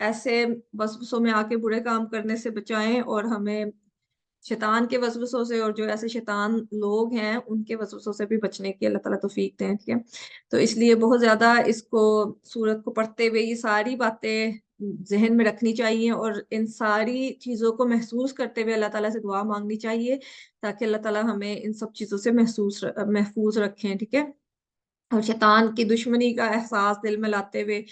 ऐसे वसवसों में आके बुरे काम करने से बचाएं और हमें शैतान के वसवसों से और जो ऐसे शैतान लोग हैं उनके वसवसों से भी बचने की अल्लाह ताला तौफीक दें, ठीक है। तो इसलिए बहुत ज्यादा इसको सूरत को पढ़ते हुए ये सारी बातें जहन में रखनी चाहिए और इन सारी चीजों को महसूस करते हुए अल्लाह ताला से दुआ मांगनी चाहिए ताकि अल्लाह ताला हमें इन सब चीजों से महफूज रखें, ठीक है। और शैतान की दुश्मनी का एहसास दिल में लाते हुए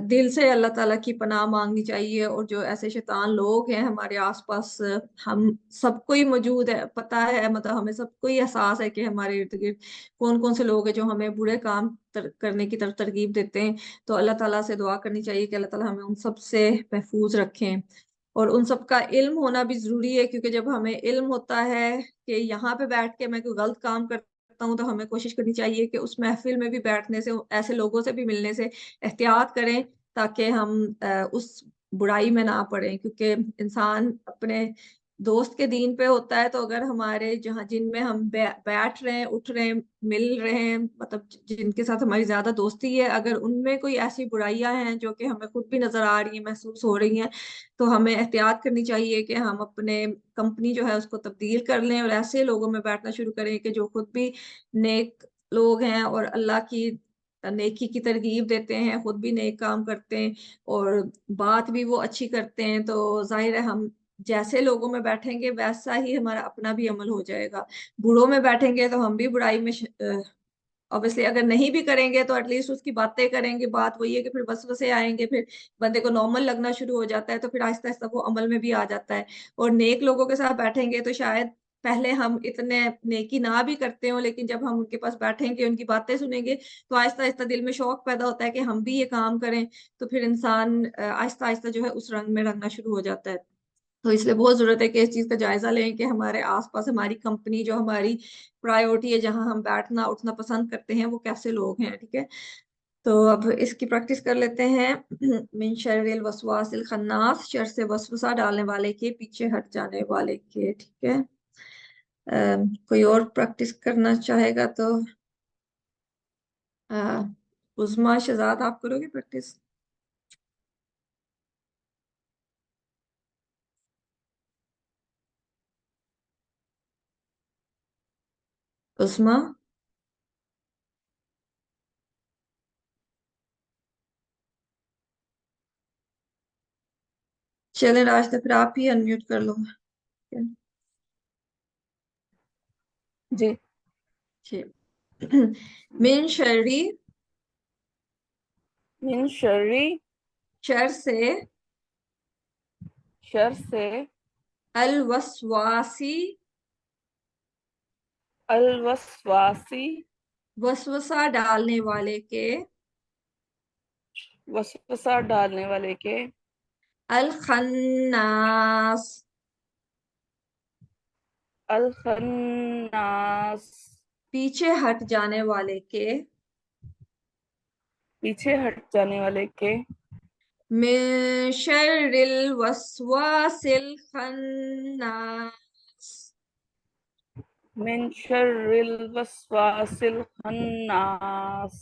दिल से अल्लाह ताला की पनाह मांगनी चाहिए। और जो ऐसे शैतान लोग हैं हमारे आसपास, हम सबको ही मौजूद है, पता है, मतलब हमें सबको ही एहसास है कि हमारे इर्द गिर्द कौन कौन से लोग हैं जो हमें बुरे काम करने की तरफ तरगीब देते हैं। तो अल्लाह ताला से दुआ करनी चाहिए कि अल्लाह ताला हमें उन सब से महफूज रखें। और उन सब का इल्म होना भी जरूरी है, क्योंकि जब हमें इल्म होता है कि यहाँ पे बैठ के मैं कोई गलत काम करता हूँ तो हमें कोशिश करनी चाहिए कि उस महफिल में भी बैठने से, ऐसे लोगों से भी मिलने से एहतियात करें ताकि हम उस बुराई में ना पड़े। क्योंकि इंसान अपने दोस्त के दीन पे होता है, तो अगर हमारे जहाँ जिनमें हम बैठ रहे हैं, उठ रहे हैं, मिल रहे हैं, मतलब जिनके साथ हमारी ज्यादा दोस्ती है, अगर उनमें कोई ऐसी बुराइयां हैं जो कि हमें खुद भी नजर आ रही हैं, महसूस हो रही हैं, तो हमें एहतियात करनी चाहिए कि हम अपने कंपनी जो है उसको तब्दील कर लें और ऐसे लोगों में बैठना शुरू करें कि जो खुद भी नेक लोग हैं और अल्लाह की नेकी की तरगीब देते हैं, खुद भी नेक काम करते हैं और बात भी वो अच्छी करते हैं। तो जाहिर है हम जैसे लोगों में बैठेंगे वैसा ही हमारा अपना भी अमल हो जाएगा। बुरों में बैठेंगे तो हम भी बुराई में ऑब्वियसली अगर नहीं भी करेंगे तो एटलीस्ट उसकी बातें करेंगे। बात वही है कि फिर वसवसे आएंगे, फिर बंदे को नॉर्मल लगना शुरू हो जाता है, तो फिर आहिस्ता आहिस्ता वो अमल में भी आ जाता है। और नेक लोगों के साथ बैठेंगे तो शायद पहले हम इतने नेकी ना भी करते हो, लेकिन जब हम उनके पास बैठेंगे, उनकी बातें सुनेंगे, तो आहिस्ता आहिस्ता दिल में शौक पैदा होता है कि हम भी ये काम करें। तो फिर इंसान आहिस्ता आहिस्ता जो है उस रंग में रंगना शुरू हो जाता है। तो इसलिए बहुत जरूरत है कि इस चीज का जायजा लें कि हमारे आसपास हमारी कंपनी जो हमारी प्रायोरिटी है, जहां हम बैठना उठना पसंद करते हैं, वो कैसे लोग हैं, ठीक है। تو اب اس کی پریکٹس کر لیتے ہیں. من شر الوسواس الخناس، شر سے وسوسہ ڈالنے والے کے، پیچھے ہٹ جانے والے کے. ٹھیک ہے، کوئی اور پریکٹس کرنا چاہے گا تو عظما شہزاد آپ کرو گے پریکٹس؟ عظما چلیں راشدہ، پھر آپ ہی انمیوٹ کر لو. جی. من شری، من شری، شر سے، شر سے، الوسواسی، الوسواسی، وسوسہ ڈالنے والے کے، وسوسہ ڈالنے والے کے، الخناس، الخناس، پیچھے ہٹ جانے والے کے، پیچھے ہٹ جانے والے کے، من شر الوسواس الخناس، من شر الوسواس الخناس،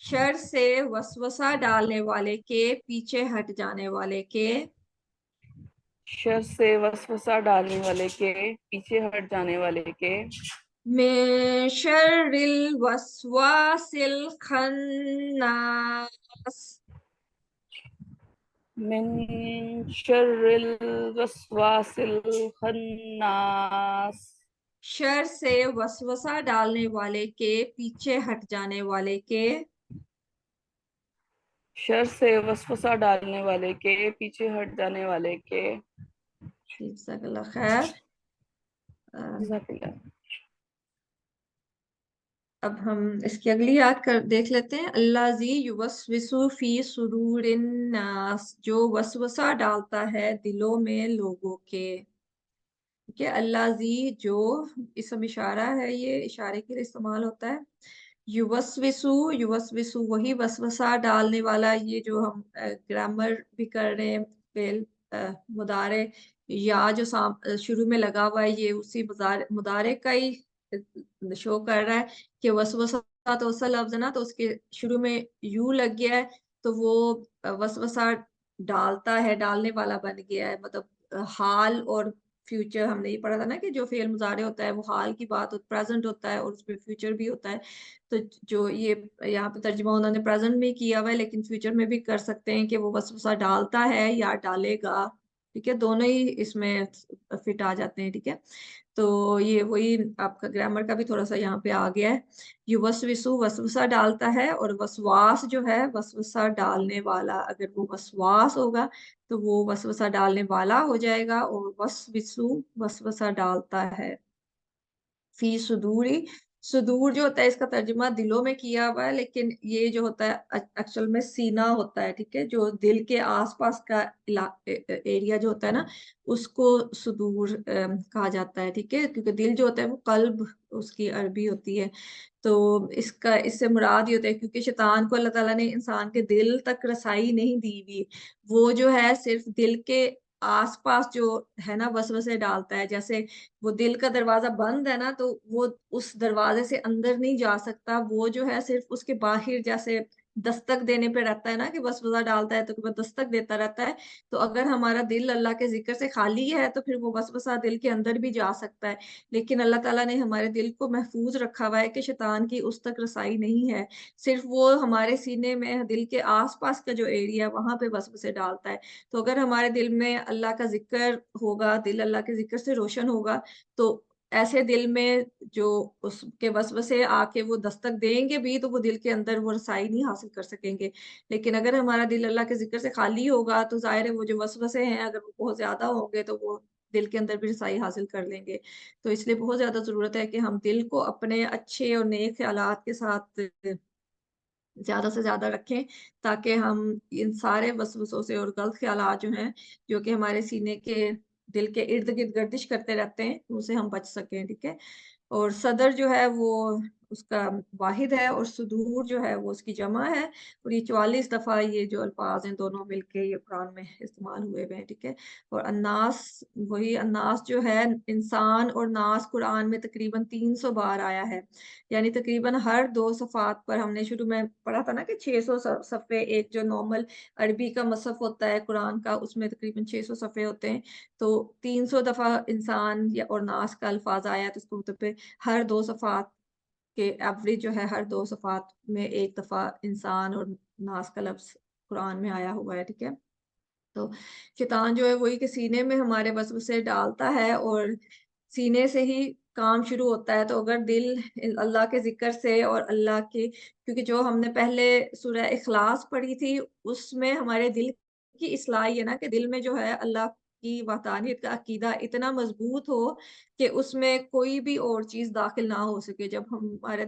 شر سے وسوسہ ڈالنے والے کے، پیچھے ہٹ جانے والے کے، شر سے وسوسہ ڈالنے والے کے، پیچھے ہٹ جانے والے کے، من شر الوسواس الخناس، من شر الوسواس الخناس، شر سے وسوسہ ڈالنے والے کے، پیچھے ہٹ جانے والے کے، شر سے وسوسہ ڈالنے والے کے، پیچھے ہٹ جانے والے کے. جزاک اللہ خیر. جزاک اللہ. اب ہم اس کی اگلی یاد کر دیکھ لیتے ہیں. اللہ زی یوسوسو فی صدور الناس، جو وسوسہ ڈالتا ہے دلوں میں لوگوں کے. ٹھیک ہے، اللہ زی جو اسم اشارہ ہے، یہ اشارے کے لیے استعمال ہوتا ہے. یوسوسو، یوسوسو وہی وسوسہ ڈالنے والا. یہ جو ہم گرامر بھی کر رہے ہیں، فعل مضارع یا جو شروع میں لگا ہوا ہے، یہ اسی مضارع کا ہی شو کر رہا ہے کہ وسوسہ تو اصل لفظ ہے نا، تو اس کے شروع میں یو لگ گیا ہے، تو وہ وسوسہ ڈالتا ہے، ڈالنے والا بن گیا ہے. مطلب حال اور فیوچر ہم نے یہ پڑھا تھا نا، کہ جو فعل مضارع ہوتا ہے وہ حال کی بات پریزنٹ ہوتا ہے، اور اس میں فیوچر بھی ہوتا ہے. تو جو یہ یہاں پہ ترجمہ انہوں نے پریزنٹ میں کیا ہوا ہے، لیکن فیوچر میں بھی کر سکتے ہیں کہ وہ وسوسہ ڈالتا ہے یا ڈالے گا. ٹھیک ہے، دونوں ہی اس میں فٹ آ جاتے ہیں. ٹھیک ہے، تو یہ وہی آپ کا گرامر کا بھی تھوڑا سا یہاں پہ آ گیا ہے. یوسوسو وسوسہ ڈالتا ہے، اور وسواس جو ہے وسوسہ ڈالنے والا. اگر وہ وسواس ہوگا تو وہ وسوسہ ڈالنے والا ہو جائے گا، اور وسوسو وسوسہ ڈالتا ہے. فی صدوری، صدور جو ہوتا ہے اس کا ترجمہ دلوں میں کیا ہوا ہے، لیکن یہ جو ہوتا ہے ایکچوئل میں سینہ ہوتا ہے. ٹھیک ہے، جو دل کے آس پاس کا ایریا جو ہوتا ہے نا، اس کو صدور کہا جاتا ہے. ٹھیک ہے، کیونکہ دل جو ہوتا ہے وہ قلب اس کی عربی ہوتی ہے. تو اس سے مراد یہ ہوتا ہے، کیونکہ شیطان کو اللہ تعالیٰ نے انسان کے دل تک رسائی نہیں دی ہوئی. وہ جو ہے صرف دل کے آس پاس جو ہے نا وسوسے ڈالتا ہے. جیسے وہ دل کا دروازہ بند ہے نا، تو وہ اس دروازے سے اندر نہیں جا سکتا. وہ جو ہے صرف اس کے باہر جیسے دستک دینے پہ رہتا ہے نا، کہ وسوسہ ڈالتا ہے تو وہ دستک دیتا رہتا ہے. تو اگر ہمارا دل اللہ کے ذکر سے خالی ہے تو پھر وہ وسوسہ دل کے اندر بھی جا سکتا ہے. لیکن اللہ تعالیٰ نے ہمارے دل کو محفوظ رکھا ہوا ہے کہ شیطان کی اس تک رسائی نہیں ہے. صرف وہ ہمارے سینے میں دل کے آس پاس کا جو ایریا وہاں پہ وسوسے ڈالتا ہے. تو اگر ہمارے دل میں اللہ کا ذکر ہوگا، دل اللہ کے ذکر سے روشن ہوگا، تو ایسے دل میں جو اس کے وسوسے آ کے وہ دستک دیں گے بھی، تو وہ دل کے اندر وہ رسائی نہیں حاصل کر سکیں گے. لیکن اگر ہمارا دل اللہ کے ذکر سے خالی ہوگا تو ظاہر ہے وہ جو وسوسے ہیں اگر وہ بہت زیادہ ہوں گے تو وہ دل کے اندر بھی رسائی حاصل کر لیں گے. تو اس لیے بہت زیادہ ضرورت ہے کہ ہم دل کو اپنے اچھے اور نیک خیالات کے ساتھ زیادہ سے زیادہ رکھیں، تاکہ ہم ان سارے وسوسوں سے اور غلط خیالات جو ہیں، جو کہ ہمارے سینے کے دل کے ارد گرد گردش کرتے رہتے ہیں، ان سے ہم بچ سکیں. ٹھیک ہے، اور صدر جو ہے وہ اس کا واحد ہے اور صدور جو ہے وہ اس کی جمع ہے, اور یہ 44 دفعہ یہ جو الفاظ ہیں دونوں مل کے یہ قرآن میں استعمال ہوئے ہوئے ہیں, ٹھیک ہے. اور الناس, وہی الناس جو ہے انسان اور ناس قرآن میں تقریباً 300 بار آیا ہے, یعنی تقریباً ہر 2 صفحات پر. ہم نے شروع میں پڑھا تھا نا کہ 600 صفحے ایک جو نارمل عربی کا مصحف ہوتا ہے قرآن کا, اس میں تقریباً 600 صفحے ہوتے ہیں, تو 300 دفعہ انسان یا اور ناس کا الفاظ آیا, تو اس کو مطلب ہر 2 صفحات کے ایوریج جو ہے ہر 2 صفحات میں ایک دفعہ انسان اور ناس کا لفظ قرآن میں آیا ہوا ہے, ٹھیک ہے. تو شیطان جو ہے وہی کہ سینے میں ہمارے وسوسے ڈالتا ہے, اور سینے سے ہی کام شروع ہوتا ہے. تو اگر دل اللہ کے ذکر سے اور اللہ کے, کیونکہ جو ہم نے پہلے سورہ اخلاص پڑھی تھی اس میں ہمارے دل کی اصلاح ہے نا, کہ دل میں جو ہے اللہ کی وحدانیت کا عقیدہ اتنا مضبوط ہو کہ اس میں کوئی بھی اور چیز داخل نہ ہو سکے. جب ہمارے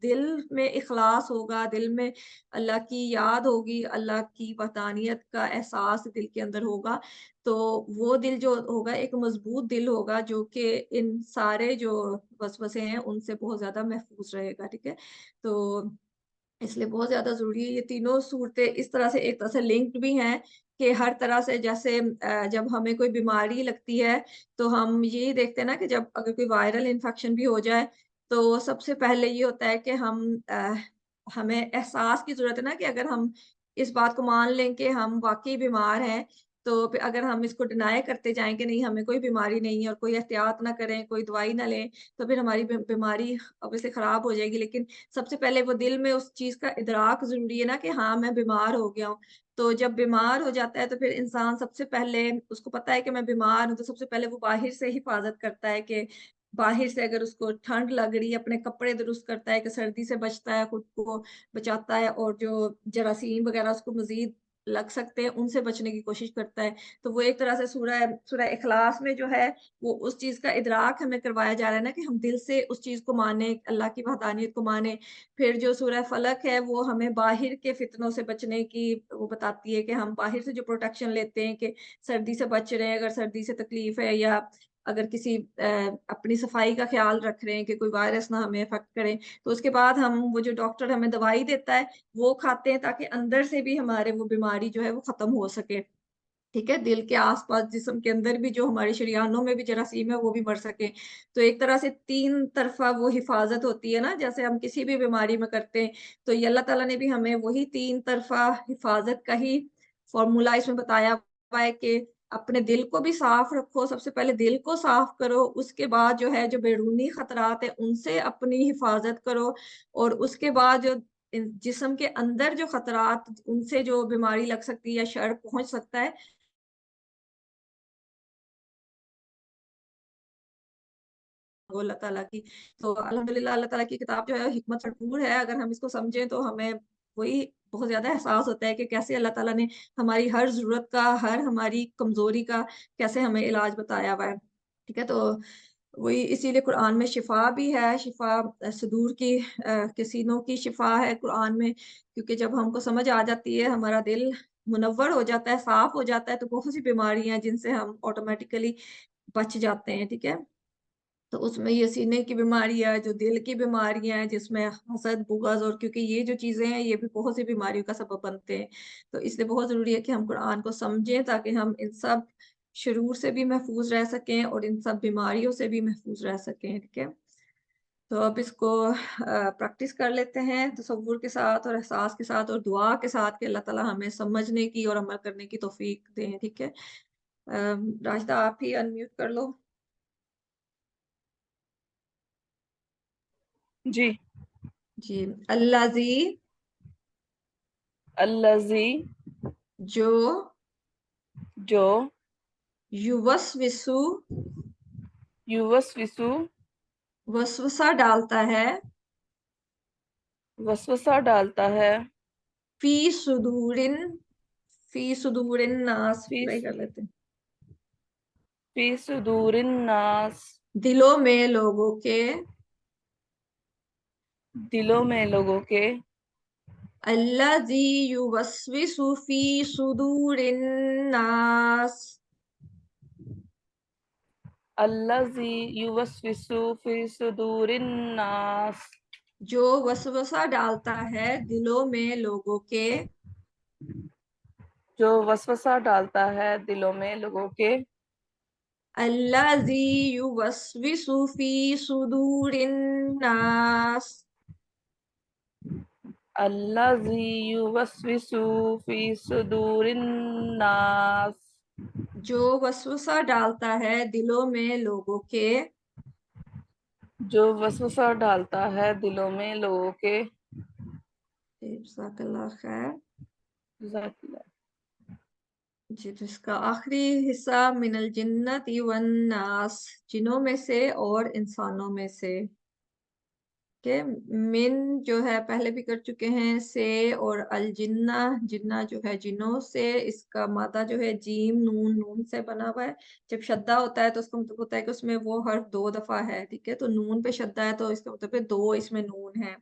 دل میں اخلاص ہوگا, دل میں اللہ کی یاد ہوگی, اللہ کی وحدانیت کا احساس دل کے اندر ہوگا, تو وہ دل جو ہوگا ایک مضبوط دل ہوگا جو کہ ان سارے جو وسوسے ہیں ان سے بہت زیادہ محفوظ رہے گا, ٹھیک ہے. تو اس لیے بہت زیادہ ضروری ہے. یہ تینوں صورتیں اس طرح سے ایک طرح سے لنکڈ بھی ہیں کہ ہر طرح سے, جیسے جب ہمیں کوئی بیماری لگتی ہے تو ہم یہی دیکھتے ہیں نا کہ جب اگر کوئی وائرل انفیکشن بھی ہو جائے تو سب سے پہلے یہ ہوتا ہے کہ ہمیں احساس کی ضرورت ہے نا, کہ اگر ہم اس بات کو مان لیں کہ ہم واقعی بیمار ہیں, تو پھر اگر ہم اس کو ڈینائی کرتے جائیں کہ نہیں ہمیں کوئی بیماری نہیں ہے اور کوئی احتیاط نہ کریں, کوئی دوائی نہ لیں, تو پھر ہماری بیماری obviously خراب ہو جائے گی. لیکن سب سے پہلے وہ دل میں اس چیز کا ادراک ضروری ہے نا کہ ہاں میں بیمار ہو گیا ہوں. تو جب بیمار ہو جاتا ہے تو پھر انسان سب سے پہلے اس کو پتا ہے کہ میں بیمار ہوں, تو سب سے پہلے وہ باہر سے حفاظت کرتا ہے, کہ باہر سے اگر اس کو ٹھنڈ لگ رہی ہے اپنے کپڑے درست کرتا ہے کہ سردی سے بچتا ہے, خود کو بچاتا ہے, اور جو جراثیم وغیرہ اس کو مزید لگ سکتے ہیں ان سے بچنے کی کوشش کرتا ہے. تو وہ ایک طرح سے سورہ اخلاص میں جو ہے وہ اس چیز کا ادراک ہمیں کروایا جا رہا ہے نا, کہ ہم دل سے اس چیز کو مانیں, اللہ کی وحدانیت کو مانیں. پھر جو سورہ فلق ہے وہ ہمیں باہر کے فتنوں سے بچنے کی وہ بتاتی ہے, کہ ہم باہر سے جو پروٹیکشن لیتے ہیں کہ سردی سے بچ رہے ہیں, اگر سردی سے تکلیف ہے, یا اگر کسی اپنی صفائی کا خیال رکھ رہے ہیں کہ کوئی وائرس نہ ہمیں افیکٹ کرے, تو اس کے بعد ہم وہ جو ڈاکٹر ہمیں دوائی دیتا ہے وہ کھاتے ہیں تاکہ اندر سے بھی ہمارے وہ بیماری جو ہے وہ ختم ہو سکے, ٹھیک ہے. دل کے آس پاس جسم کے اندر بھی جو ہمارے شریانوں میں بھی جراثیم ہے وہ بھی مر سکے. تو ایک طرح سے 3 طرفہ وہ حفاظت ہوتی ہے نا, جیسے ہم کسی بھی بیماری میں کرتے ہیں, تو یہ اللہ تعالیٰ نے بھی ہمیں وہی 3 طرفہ حفاظت کا ہی فارمولا اس میں بتایا ہوا ہے, کہ اپنے دل کو بھی صاف رکھو, سب سے پہلے دل کو صاف کرو, اس کے بعد جو ہے جو بیرونی خطرات ہیں ان سے اپنی حفاظت کرو, اور اس کے بعد جو جسم کے اندر جو خطرات ان سے جو بیماری لگ سکتی ہے یا شر پہنچ سکتا ہے وہ اللہ تعالیٰ کی. تو الحمدللہ اللہ تعالیٰ کی کتاب جو ہے حکمت بھرپور ہے, اگر ہم اس کو سمجھیں تو ہمیں وہی بہت زیادہ احساس ہوتا ہے کہ کیسے اللہ تعالیٰ نے ہماری ہر ضرورت کا, ہر ہماری کمزوری کا کیسے ہمیں علاج بتایا ہوا ہے, ٹھیک ہے. تو وہی اسی لیے قرآن میں شفا بھی ہے, شفا صدور کی سینوں کی شفا ہے قرآن میں, کیونکہ جب ہم کو سمجھ آ جاتی ہے, ہمارا دل منور ہو جاتا ہے, صاف ہو جاتا ہے, تو بہت سی بیماریاں ہیں جن سے ہم آٹومیٹیکلی بچ جاتے ہیں, ٹھیک ہے. تو اس میں یہ سینے کی بیماری ہے, جو دل کی بیماریاں ہیں جس میں حسد, بغض, اور کیونکہ یہ جو چیزیں ہیں یہ بھی بہت سی بیماریوں کا سبب بنتے ہیں. تو اس لیے بہت ضروری ہے کہ ہم قرآن کو سمجھیں تاکہ ہم ان سب شرور سے بھی محفوظ رہ سکیں اور ان سب بیماریوں سے بھی محفوظ رہ سکیں, ٹھیک ہے. تو اب اس کو پریکٹس کر لیتے ہیں تصور کے ساتھ اور احساس کے ساتھ اور دعا کے ساتھ, کہ اللہ تعالیٰ ہمیں سمجھنے کی اور عمل کرنے کی توفیق دیں, ٹھیک ہے. راشدہ آپ ہی انمیوٹ کر لو. جی. جی. الذی, الذی, جو جو یوسوسو, یوسوسو, وسوسہ ڈالتا ہے, وسوسہ ڈالتا ہے, فی صدورن, فی صدور الناس فی ٹرائی کر لیتے ہیں, فی صدور الناس, دلوں میں لوگوں کے, دلوں میں لوگوں کے, الذی یوسوس فی صدور الناس, الذی یوسوس فی صدور الناس, जो वसवसा डालता है दिलों में लोगों के, जो वसवसा डालता है दिलों में लोगों के, अल्लाज़ी युवस्विसु फी सुदूरिन नास, अल्लाज़ी युवस्विसु फी सुदूरिन नास, जो वसवसा डालता है दिलों में लोगों के, जो वसवसा डालता है दिलों में लोगों के। जज़ाकल्लाह खैर। जज़ाकल्लाह। जी, तो इसका आखिरी हिस्सा मिनल जिन्नति वन नास, जिनों में से और इंसानों में से के। मिन जो है पहले भी कर चुके हैं, से, और अल जिन्ना, जिन्ना जो है जिनों से, इसका मादा जो है जीम नून, नून से बना हुआ है। जब शद्दा होता है तो उसका मतलब होता है कि उसमें वो हर्फ 2 दफा है, ठीक है। तो नून पे शद्दा है तो इसका मतलब है 2 इसमें नून है।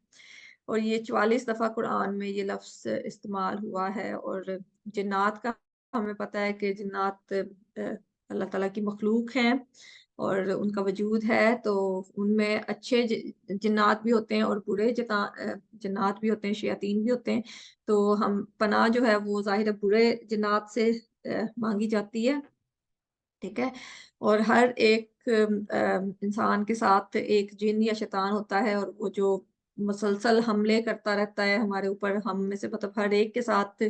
और ये 44 दफा कुरान में ये लफ्ज इस्तेमाल हुआ है। और जिन्नात का हमें पता है कि जिन्नात अल्लाह ताला की मखलूक हैं और उनका वजूद है। तो उनमें अच्छे जिन्नात भी होते हैं और बुरे जिन्नात भी होते हैं, शयातीन भी होते हैं। तो हम पनाह जो है वो ज़ाहिर है बुरे जिन्नात से मांगी जाती है, ठीक है। और हर एक इंसान के साथ एक जिन या शैतान होता है, और वो जो मुसलसल हमले करता रहता है हमारे ऊपर। हम में से मतलब हर एक के साथ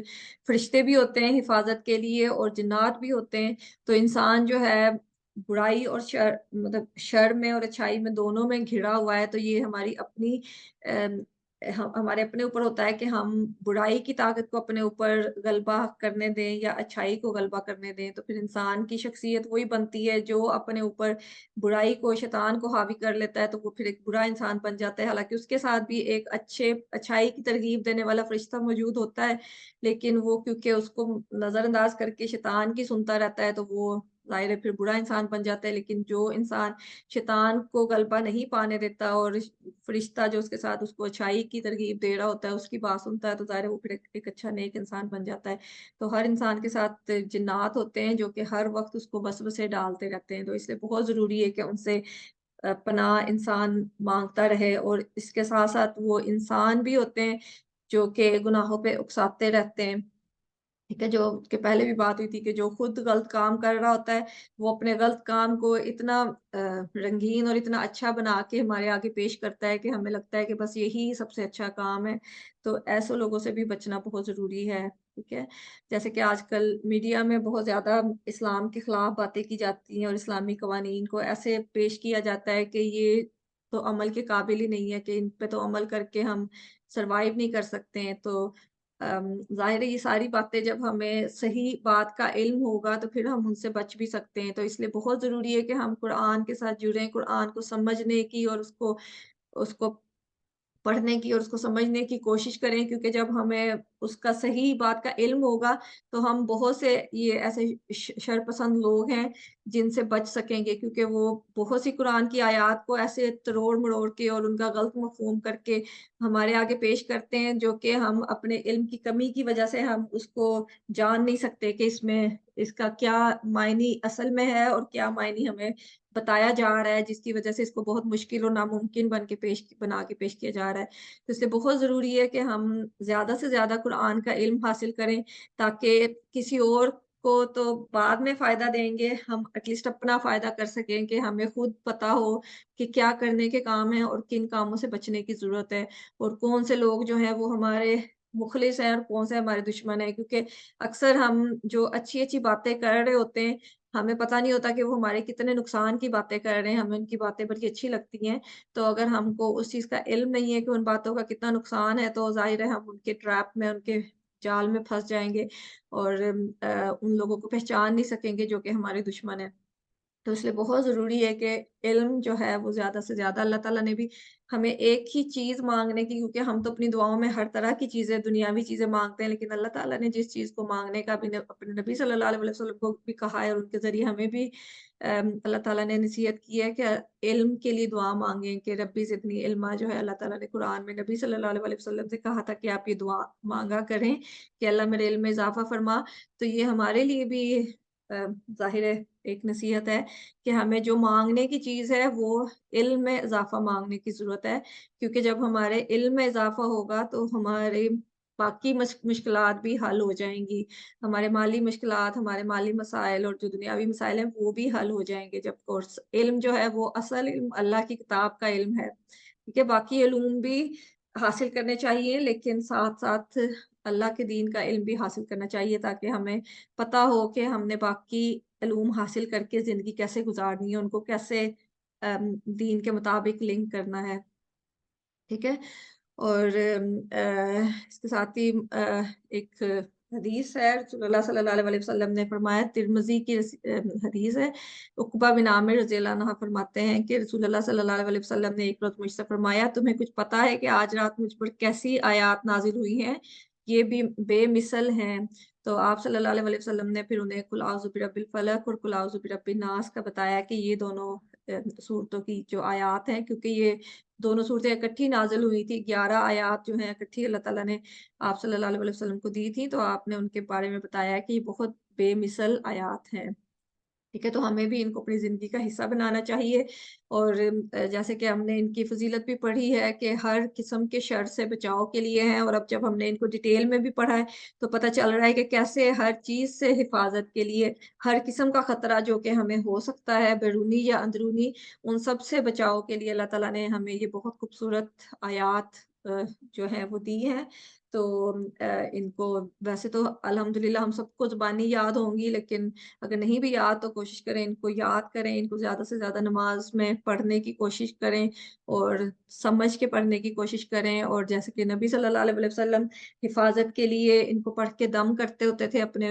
फरिश्ते भी होते हैं हिफाजत के लिए और जिन्नात भी होते हैं। तो इंसान जो है बुराई और शर, मतलब शर में और अच्छाई में दोनों में घिरा हुआ है। तो ये हमारी अपनी हमारे अपने ऊपर होता है कि हम बुराई की ताकत को अपने ऊपर गलबा करने दें या अच्छाई को गलबा करने दें। तो फिर इंसान की शख्सियत वही बनती है जो अपने ऊपर बुराई को, शैतान को हावी कर लेता है, तो वो फिर एक बुरा इंसान बन जाता है। हालांकि उसके साथ भी एक अच्छाई की तरगीब देने वाला फरिश्ता मौजूद होता है, लेकिन वो क्योंकि उसको नजरअंदाज करके शैतान की सुनता रहता है, तो वो ज़ाहिर है फिर बुरा इंसान बन जाता है। लेकिन जो इंसान शैतान को गलबा नहीं पाने देता और फरिश्ता जो उसके साथ उसको अच्छाई की तरगीब दे रहा होता है उसकी बात सुनता है, तो ज़ाहिर है वो फिर एक अच्छा नेक इंसान बन जाता है। तो हर इंसान के साथ जिन्नात होते हैं जो कि हर वक्त उसको वसवसे डालते रहते हैं। तो इसलिए बहुत ज़रूरी है कि उनसे पनाह इंसान मांगता रहे। और इसके साथ साथ वो इंसान भी होते हैं जो कि गुनाहों पे उकसाते रहते हैं, ठीक है। जो कि पहले भी बात हुई थी कि जो खुद गलत काम कर रहा होता है, वो अपने गलत काम को इतना रंगीन और इतना अच्छा बना के हमारे आगे पेश करता है कि हमें लगता है कि बस यही सबसे अच्छा काम है। तो ऐसे लोगों से भी बचना बहुत ज़रूरी है, ठीक है। जैसे कि आजकल मीडिया में बहुत ज़्यादा इस्लाम के खिलाफ बातें की जाती हैं और इस्लामी कवानीन को ऐसे पेश किया जाता है कि ये तो अमल के काबिल ही नहीं है, कि इन पे तो अमल करके हम सर्वाइव नहीं कर सकते हैं। तो ज़ाहिर है ये सारी बातें जब हमें सही बात का इल्म होगा तो फिर हम उनसे बच भी सकते हैं। तो इसलिए बहुत ज़रूरी है कि हम कुरान के साथ जुड़ें, कुरान को समझने की और उसको उसको पढ़ने की और उसको समझने की कोशिश करें। क्योंकि जब हमें उसका सही बात का इल्म होगा तो हम बहुत से ये ऐसे शरपसंद लोग हैं जिनसे बच सकेंगे, क्योंकि वो बहुत सी कुरान की आयत को ऐसे तरोड़ मरोड़ के और उनका गलत मफहूम करके हमारे आगे पेश करते हैं, जो कि हम अपने इल्म की कमी की वजह से हम उसको जान नहीं सकते कि इसमें इसका क्या मायनी असल में है और क्या मायनी हमें बताया जा रहा है, जिसकी वजह से इसको बहुत मुश्किल और नामुमकिन बना के पेश किया जा रहा है। तो इसलिए बहुत ज़रूरी है कि हम ज़्यादा से ज़्यादा कुरान का इल्म हासिल करें, ताकि किसी और को तो बाद में फ़ायदा देंगे, हम एटलीस्ट अपना फ़ायदा कर सकें कि हमें खुद पता हो कि क्या करने के काम हैं और किन कामों से बचने की ज़रूरत है, और कौन से लोग जो हैं वो हमारे मुखलिस हैं और कौन से हमारे दुश्मन हैं। क्योंकि अक्सर हम जो अच्छी-अच्छी बातें कर रहे होते हैं, हमें पता नहीं होता कि वो हमारे कितने नुकसान की बातें कर रहे हैं, हमें उनकी बातें बड़ी अच्छी लगती हैं। तो अगर हमको उस चीज़ का इल्म नहीं है कि उन बातों का कितना नुकसान है, तो ज़ाहिर है हम उनके ट्रैप में, उनके जाल में फँस जाएँगे और उन लोगों को पहचान नहीं सकेंगे जो कि हमारे दुश्मन हैं। तो इसलिए बहुत ज़रूरी है कि इल्म जो है वो ज़्यादा से ज़्यादा, अल्लाह ताला ने भी हमें एक ही चीज़ माँगने की, क्योंकि हम तो अपनी दुआओं में हर तरह की चीज़ें, दुनियावी चीज़ें माँगते हैं, लेकिन अल्लाह ताला ने जिस चीज़ को माँगने का भी अपने नबी सल्लल्लाहु अलैहि वसल्लम को भी कहा है और उनके ज़रिए हमें भी अल्लाह ताला ने नसीहत की है कि इल्म के लिए दुआ माँगे कि रब्बी ज़िदनी इल्मा, जो है अल्लाह ताला ने कुरान में नबी सल्लल्लाहु अलैहि वसल्लम से कहा था कि आप ये दुआ माँगा करें कि अल्लाह मेरे इल्म में इज़ाफ़ा फ़रमा। तो ये हमारे लिए भी ظاہر ہے ایک نصیحت ہے کہ ہمیں جو مانگنے کی چیز ہے وہ علم میں اضافہ مانگنے کی ضرورت ہے، کیونکہ جب ہمارے علم میں اضافہ ہوگا تو ہمارے باقی مشکلات بھی حل ہو جائیں گی، ہمارے مالی مشکلات، ہمارے مالی مسائل اور جو دنیاوی مسائل ہیں وہ بھی حل ہو جائیں گے، جب کورس علم جو ہے وہ اصل علم اللہ کی کتاب کا علم ہے، ٹھیک ہے، باقی علوم بھی حاصل کرنے چاہیے لیکن ساتھ ساتھ اللہ کے دین کا علم بھی حاصل کرنا چاہیے تاکہ ہمیں پتہ ہو کہ ہم نے باقی علوم حاصل کر کے زندگی کیسے گزارنی ہے، ان کو کیسے دین کے مطابق لنک کرنا ہے، ٹھیک ہے۔ اور اس کے ساتھ ہی ایک حدیث ہے، رسول اللہ صلی اللہ علیہ وسلم نے فرمایا، ترمذی کی حدیث ہے، عقبہ بن عامر رضی اللہ عنہ فرماتے ہیں کہ رسول اللہ صلی اللہ علیہ وسلم نے ایک روز مجھ سے فرمایا، تمہیں کچھ پتا ہے کہ آج رات مجھ پر کیسی آیات نازل ہوئی ہیں، یہ بھی بے مثل ہیں۔ تو آپ صلی اللہ علیہ وسلم نے پھر انہیں قل اعوذ برب الفلق اور قل اعوذ برب الناس کا بتایا کہ یہ دونوں صورتوں کی جو آیات ہیں، کیونکہ یہ دونوں صورتیں اکٹھی نازل ہوئی تھی، 11 آیات جو ہیں اکٹھی اللہ تعالیٰ نے آپ صلی اللہ علیہ وسلم کو دی تھی، تو آپ نے ان کے بارے میں بتایا کہ یہ بہت بے مثل آیات ہیں، ٹھیک ہے۔ تو ہمیں بھی ان کو اپنی زندگی کا حصہ بنانا چاہیے، اور جیسے کہ ہم نے ان کی فضیلت بھی پڑھی ہے کہ ہر قسم کے شر سے بچاؤ کے لیے ہیں، اور اب جب ہم نے ان کو ڈیٹیل میں بھی پڑھا ہے تو پتہ چل رہا ہے کہ کیسے ہر چیز سے حفاظت کے لیے، ہر قسم کا خطرہ جو کہ ہمیں ہو سکتا ہے بیرونی یا اندرونی، ان سب سے بچاؤ کے لیے اللہ تعالیٰ نے ہمیں یہ بہت خوبصورت آیات جو ہیں وہ دی ہیں۔ تو ان کو ویسے تو الحمدللہ ہم سب کو زبانی یاد ہوں گی، لیکن اگر نہیں بھی یاد تو کوشش کریں ان کو یاد کریں، ان کو زیادہ سے زیادہ نماز میں پڑھنے کی کوشش کریں اور سمجھ کے پڑھنے کی کوشش کریں، اور جیسے کہ نبی صلی اللہ علیہ وسلم حفاظت کے لیے ان کو پڑھ کے دم کرتے ہوتے تھے اپنے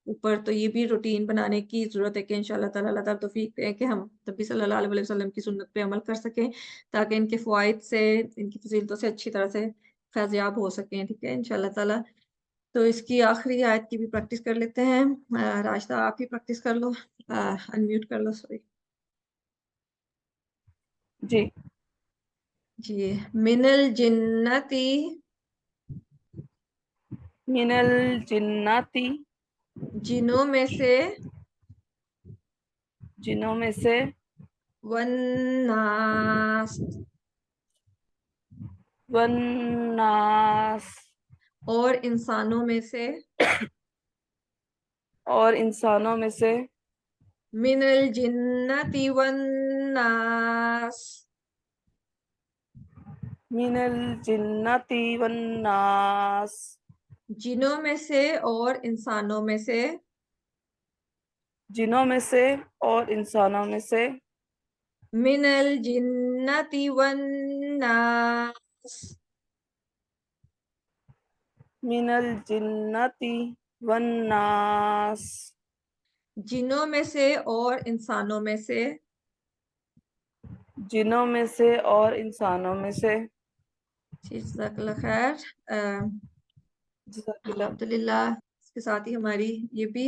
اوپر، تو یہ بھی روٹین بنانے کی ضرورت ہے کہ انشاءاللہ تعالیٰ اللہ تعالیٰ توفیق دے کہ ہم نبی صلی اللہ علیہ وسلم کی سنت پہ عمل کر سکیں، تاکہ ان کے فوائد سے، ان کی فضیلتوں سے اچھی طرح سے فیضیاب ہو سکیں، ٹھیک ہے انشاءاللہ تعالیٰ۔ تو اس کی آخری آیت کی بھی پریکٹس کر لیتے ہیں، راشدہ آپ ہی پریکٹس کر لو، انمیوٹ کر لو، سوری جی۔ جی، من الجنتی، من الجناتی، جنوں میں سے، جنوں میں سے، والناس، والناس، اور انسانوں میں سے، اور انسانوں میں سے، من الجنتی والناس، من الجنتی والناس، جنوں میں سے اور انسانوں میں سے، جنوں میں سے اور انسانوں میں سے، من الجنتی والناس، من الجنتی والناس، جنوں میں سے اور انسانوں میں سے، جنوں میں سے اور انسانوں میں سے۔ جزاک اللہ خیر۔ جزاک اللہ۔ الحمدللہ اس کے ساتھ ہی ہماری یہ بھی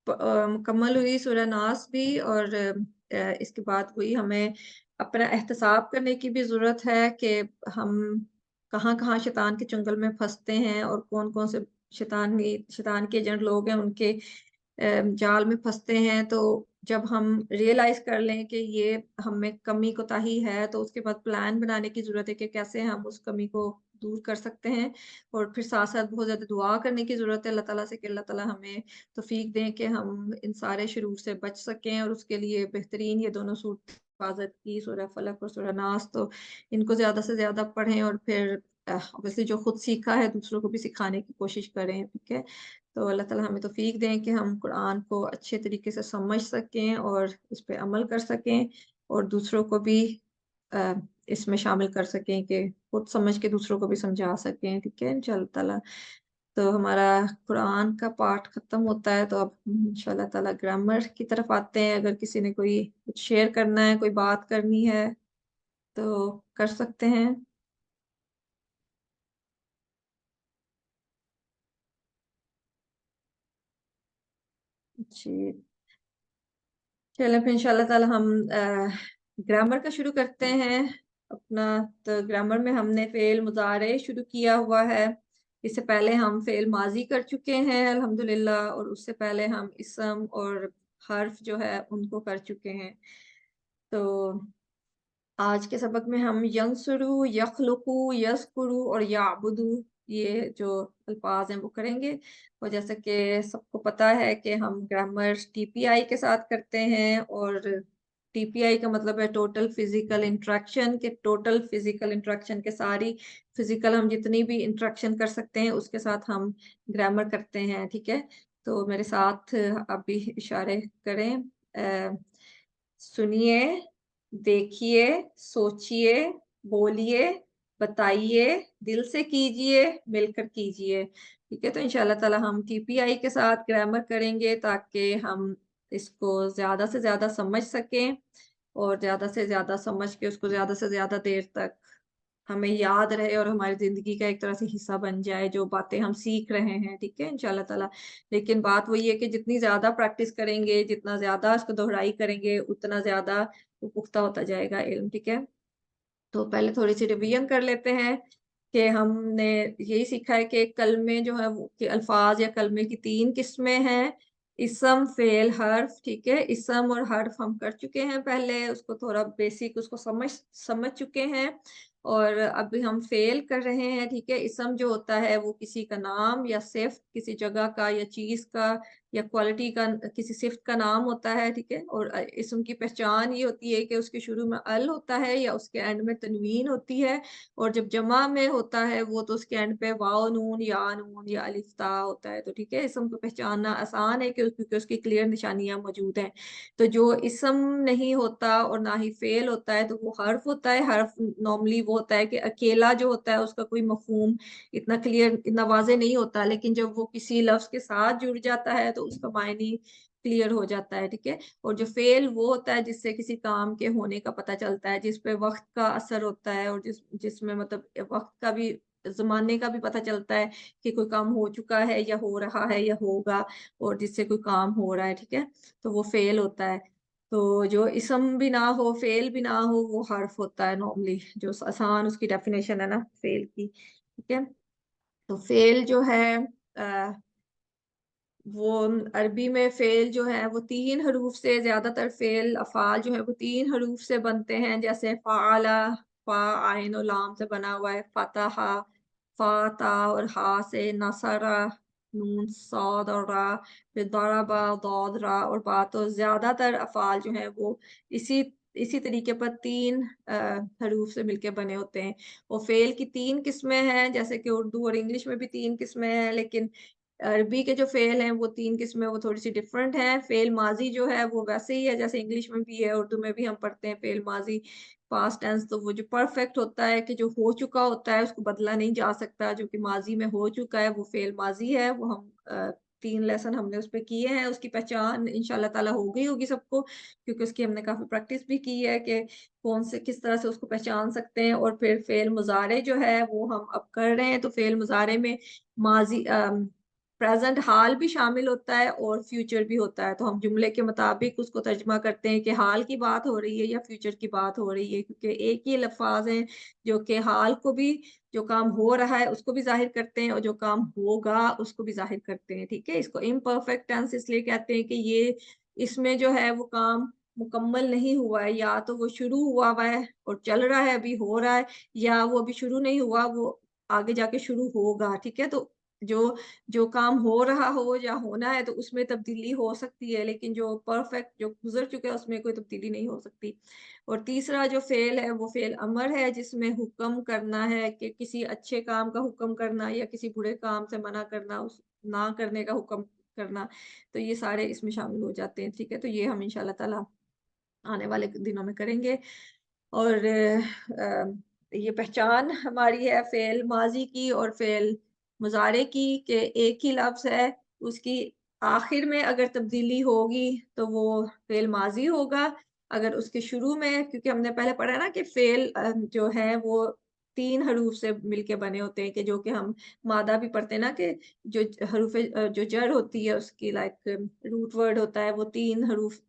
مکمل ہوئی سورہ ناس بھی، اور اس کے بعد ہوئی ہمیں اپنا احتساب کرنے کی بھی ضرورت ہے کہ ہم کہاں کہاں شیطان کے چنگل میں پھنستے ہیں، اور کون کون سے شیطان کے ایجنٹ لوگ ہیں ان کے جال میں پھنستے ہیں۔ تو جب ہم ریئلائز کر لیں کہ یہ ہم میں کمی کوتاہی ہے تو اس کے بعد پلان بنانے کی ضرورت ہے کہ کیسے ہم اس کمی کو دور کر سکتے ہیں، اور پھر ساتھ ساتھ بہت زیادہ دعا کرنے کی ضرورت ہے اللہ تعالیٰ سے کہ اللہ تعالیٰ ہمیں توفیق دیں کہ ہم ان سارے شرور سے بچ سکیں، اور اس کے لیے بہترین یہ دونوں صورت حفاظت کی، سورہ فلق اور سورہ ناس، تو ان کو زیادہ سے زیادہ پڑھیں، اور پھر obviously جو خود سیکھا ہے دوسروں کو بھی سکھانے کی کوشش کریں، ٹھیک ہے۔ تو اللہ تعالیٰ ہمیں توفیق دیں کہ ہم قرآن کو اچھے طریقے سے سمجھ سکیں اور اس پہ عمل کر سکیں، اور دوسروں کو بھی اس میں شامل کر سکیں کہ خود سمجھ کے دوسروں کو بھی سمجھا سکیں، ٹھیک ہے انشاءاللہ تعالیٰ۔ تو ہمارا قرآن کا پارٹ ختم ہوتا ہے، تو اب انشاءاللہ تعالیٰ گرامر کی طرف آتے ہیں۔ اگر کسی نے کوئی کچھ شیئر کرنا ہے، کوئی بات کرنی ہے تو کر سکتے ہیں۔ جی چلیں پھر انشاءاللہ تعالیٰ ہم گرامر کا شروع کرتے ہیں اپنا۔ تو گرامر میں ہم نے فعل مضارع شروع کیا ہوا ہے، اس سے پہلے ہم فعل ماضی کر چکے ہیں الحمدللہ، اور اس سے پہلے ہم اسم اور حرف جو ہے ان کو کر چکے ہیں. تو آج کے سبق میں ہم ینصرو، یخلقو، یذکرو اور یعبدو، یہ جو الفاظ ہیں وہ کریں گے. اور جیسا کہ سب کو پتا ہے کہ ہم گرامر ٹی پی آئی کے ساتھ کرتے ہیں، اور ٹی پی آئی کا مطلب ہے ٹوٹل فزیکل انٹریکشن، کہ ٹوٹل فزیکل انٹریکشن کے ساری فزیکل ہم جتنی بھی انٹریکشن کر سکتے ہیں اس کے ساتھ ہم گرامر کرتے ہیں. ٹھیک ہے، تو میرے ساتھ آپ بھی اشارے کریں. سنیے، دیکھیے، سوچیے، بولیے، بتائیے، دل سے کیجئے، مل کر کیجئے. ٹھیک ہے، تو انشاءاللہ تعالی ہم ٹی پی آئی کے ساتھ گرامر کریں گے تاکہ ہم اس کو زیادہ سے زیادہ سمجھ سکیں، اور زیادہ سے زیادہ سمجھ کے اس کو زیادہ سے زیادہ دیر تک ہمیں یاد رہے اور ہماری زندگی کا ایک طرح سے حصہ بن جائے جو باتیں ہم سیکھ رہے ہیں. ٹھیک ہے انشاءاللہ تعالی. لیکن بات وہی ہے کہ جتنی زیادہ پریکٹس کریں گے، جتنا زیادہ اس کو دہرائی کریں گے، اتنا زیادہ وہ پختہ ہوتا جائے گا علم. ٹھیک ہے، تو پہلے تھوڑی سی ریویژن کر لیتے ہیں کہ ہم نے یہی سیکھا ہے کہ کلمے جو ہے کہ الفاظ یا کلمے کی 3 قسمیں ہیں: اسم، فعل، حرف. ٹھیک ہے، اسم اور حرف ہم کر چکے ہیں پہلے، اس کو تھوڑا بیسک اس کو سمجھ چکے ہیں. اور اب ہم فعل کر رہے ہیں. ٹھیک ہے، اسم جو ہوتا ہے وہ کسی کا نام یا صفت، کسی جگہ کا یا چیز کا یا کوالٹی کا، کسی صفت کا نام ہوتا ہے. ٹھیک ہے، اور اسم کی پہچان یہ ہوتی ہے کہ اس کے شروع میں ال ہوتا ہے یا اس کے اینڈ میں تنوین ہوتی ہے، اور جب جمع میں ہوتا ہے وہ تو اس کے اینڈ پہ واو نون یا نون یا الف تا ہوتا ہے. تو ٹھیک ہے، اسم کو پہچاننا آسان ہے کیونکہ اس کی کلیئر نشانیاں موجود ہیں. تو جو اسم نہیں ہوتا اور نہ ہی فعل ہوتا ہے تو وہ حرف ہوتا ہے. حرف نارملی وہ ہوتا ہے کہ اکیلا جو ہوتا ہے اس کا کوئی مفہوم اتنا کلیئر، اتنا واضح نہیں ہوتا، لیکن جب وہ کسی لفظ کے ساتھ جڑ جاتا ہے تو اس کا معنی کلیئر ہو جاتا ہے. ٹھیک ہے، اور جو فعل وہ ہوتا ہے جس سے کسی کام کے ہونے کا پتہ چلتا ہے، جس پہ وقت کا اثر ہوتا ہے، اور جس میں مطلب وقت کا بھی، زمانے کا بھی پتہ چلتا ہے کہ کوئی کام ہو چکا ہے یا ہو رہا ہے یا ہوگا، اور جس سے کوئی کام ہو رہا ہے. ٹھیک ہے، تو وہ فعل ہوتا ہے. تو جو اسم بھی نہ ہو، فعل بھی نہ ہو، وہ حرف ہوتا ہے نارملی، جو آسان اس کی ڈیفینیشن ہے نا فعل کی. ٹھیک ہے، تو فعل جو ہے وہ عربی میں فعل جو ہے وہ 3 حروف سے، زیادہ تر فعل افعال جو ہے وہ 3 حروف سے بنتے ہیں، جیسے فعل، فا عین و لام سے بنا ہوا ہے، فتح، فا تا اور ہا سے، نصر، نون صاد اور را، پھر ضربا، ضاد، را اور با. تو زیادہ تر افعال جو ہیں وہ اسی طریقے پر 3 حروف سے مل کے بنے ہوتے ہیں. اور فعل کی 3 قسمیں ہیں، جیسے کہ اردو اور انگلش میں بھی 3 قسمیں ہیں، لیکن عربی کے جو فعل ہیں وہ 3 قسمیں وہ تھوڑی سی ڈفرنٹ ہیں. فعل ماضی جو ہے وہ ویسے ہی ہے جیسے انگلش میں بھی ہے، اردو میں بھی ہم پڑھتے ہیں فعل ماضی پاسٹ ٹینس. تو وہ جو پرفیکٹ ہوتا ہے کہ جو ہو چکا ہوتا ہے اس کو بدلا نہیں جا سکتا، جو کہ ماضی میں ہو چکا ہے وہ فعل ماضی ہے. وہ ہم 3 لیسن ہم نے اس پہ کیے ہیں. اس کی پہچان انشاءاللہ تعالی ہو گئی ہوگی سب کو، کیونکہ اس کی ہم نے کافی پریکٹس بھی کی ہے کہ کون سے کس طرح سے اس کو پہچان سکتے ہیں. اور پھر فعل مضارع جو ہے وہ ہم اب کر رہے ہیں. تو فعل مضارع میں ماضی، پریزنٹ حال بھی شامل ہوتا ہے اور فیوچر بھی ہوتا ہے. تو ہم جملے کے مطابق اس کو ترجمہ کرتے ہیں کہ حال کی بات ہو رہی ہے یا فیوچر کی بات ہو رہی ہے، کیونکہ ایک ہی لفظ ہیں جو کہ حال کو بھی، جو کام ہو رہا ہے اس کو بھی ظاہر کرتے ہیں، اور جو کام ہوگا اس کو بھی ظاہر کرتے ہیں. ٹھیک ہے، اس کو امپرفیکٹ ٹینس اس لیے کہتے ہیں کہ یہ اس میں جو ہے وہ کام مکمل نہیں ہوا ہے، یا تو وہ شروع ہوا ہے اور چل رہا ہے، ابھی ہو رہا ہے، یا وہ ابھی شروع نہیں ہوا، وہ آگے جا کے شروع ہوگا. ٹھیک ہے، تو جو کام ہو رہا ہو یا ہونا ہے تو اس میں تبدیلی ہو سکتی ہے، لیکن جو پرفیکٹ جو گزر چکے اس میں کوئی تبدیلی نہیں ہو سکتی. اور تیسرا جو فعل ہے وہ فعل امر ہے، جس میں حکم کرنا ہے کہ کسی اچھے کام کا حکم کرنا یا کسی برے کام سے منع کرنا، اس نہ کرنے کا حکم کرنا. تو یہ سارے اس میں شامل ہو جاتے ہیں. ٹھیک ہے، تو یہ ہم انشاءاللہ تعالی آنے والے دنوں میں کریں گے. اور یہ پہچان ہماری ہے فعل ماضی کی اور فعل مضارع کی کہ ایک ہی لفظ ہے، اس کی آخر میں اگر تبدیلی ہوگی تو وہ فعل ماضی ہوگا. اگر اس کے شروع میں، کیونکہ ہم نے پہلے پڑھا نا کہ فعل جو ہے وہ 3 حروف سے مل کے بنے ہوتے ہیں، کہ جو کہ ہم مادہ بھی پڑھتے ہیں نا کہ جو حروف جو جڑ ہوتی ہے اس کی لائک روٹ ورڈ ہوتا ہے وہ 3 حروف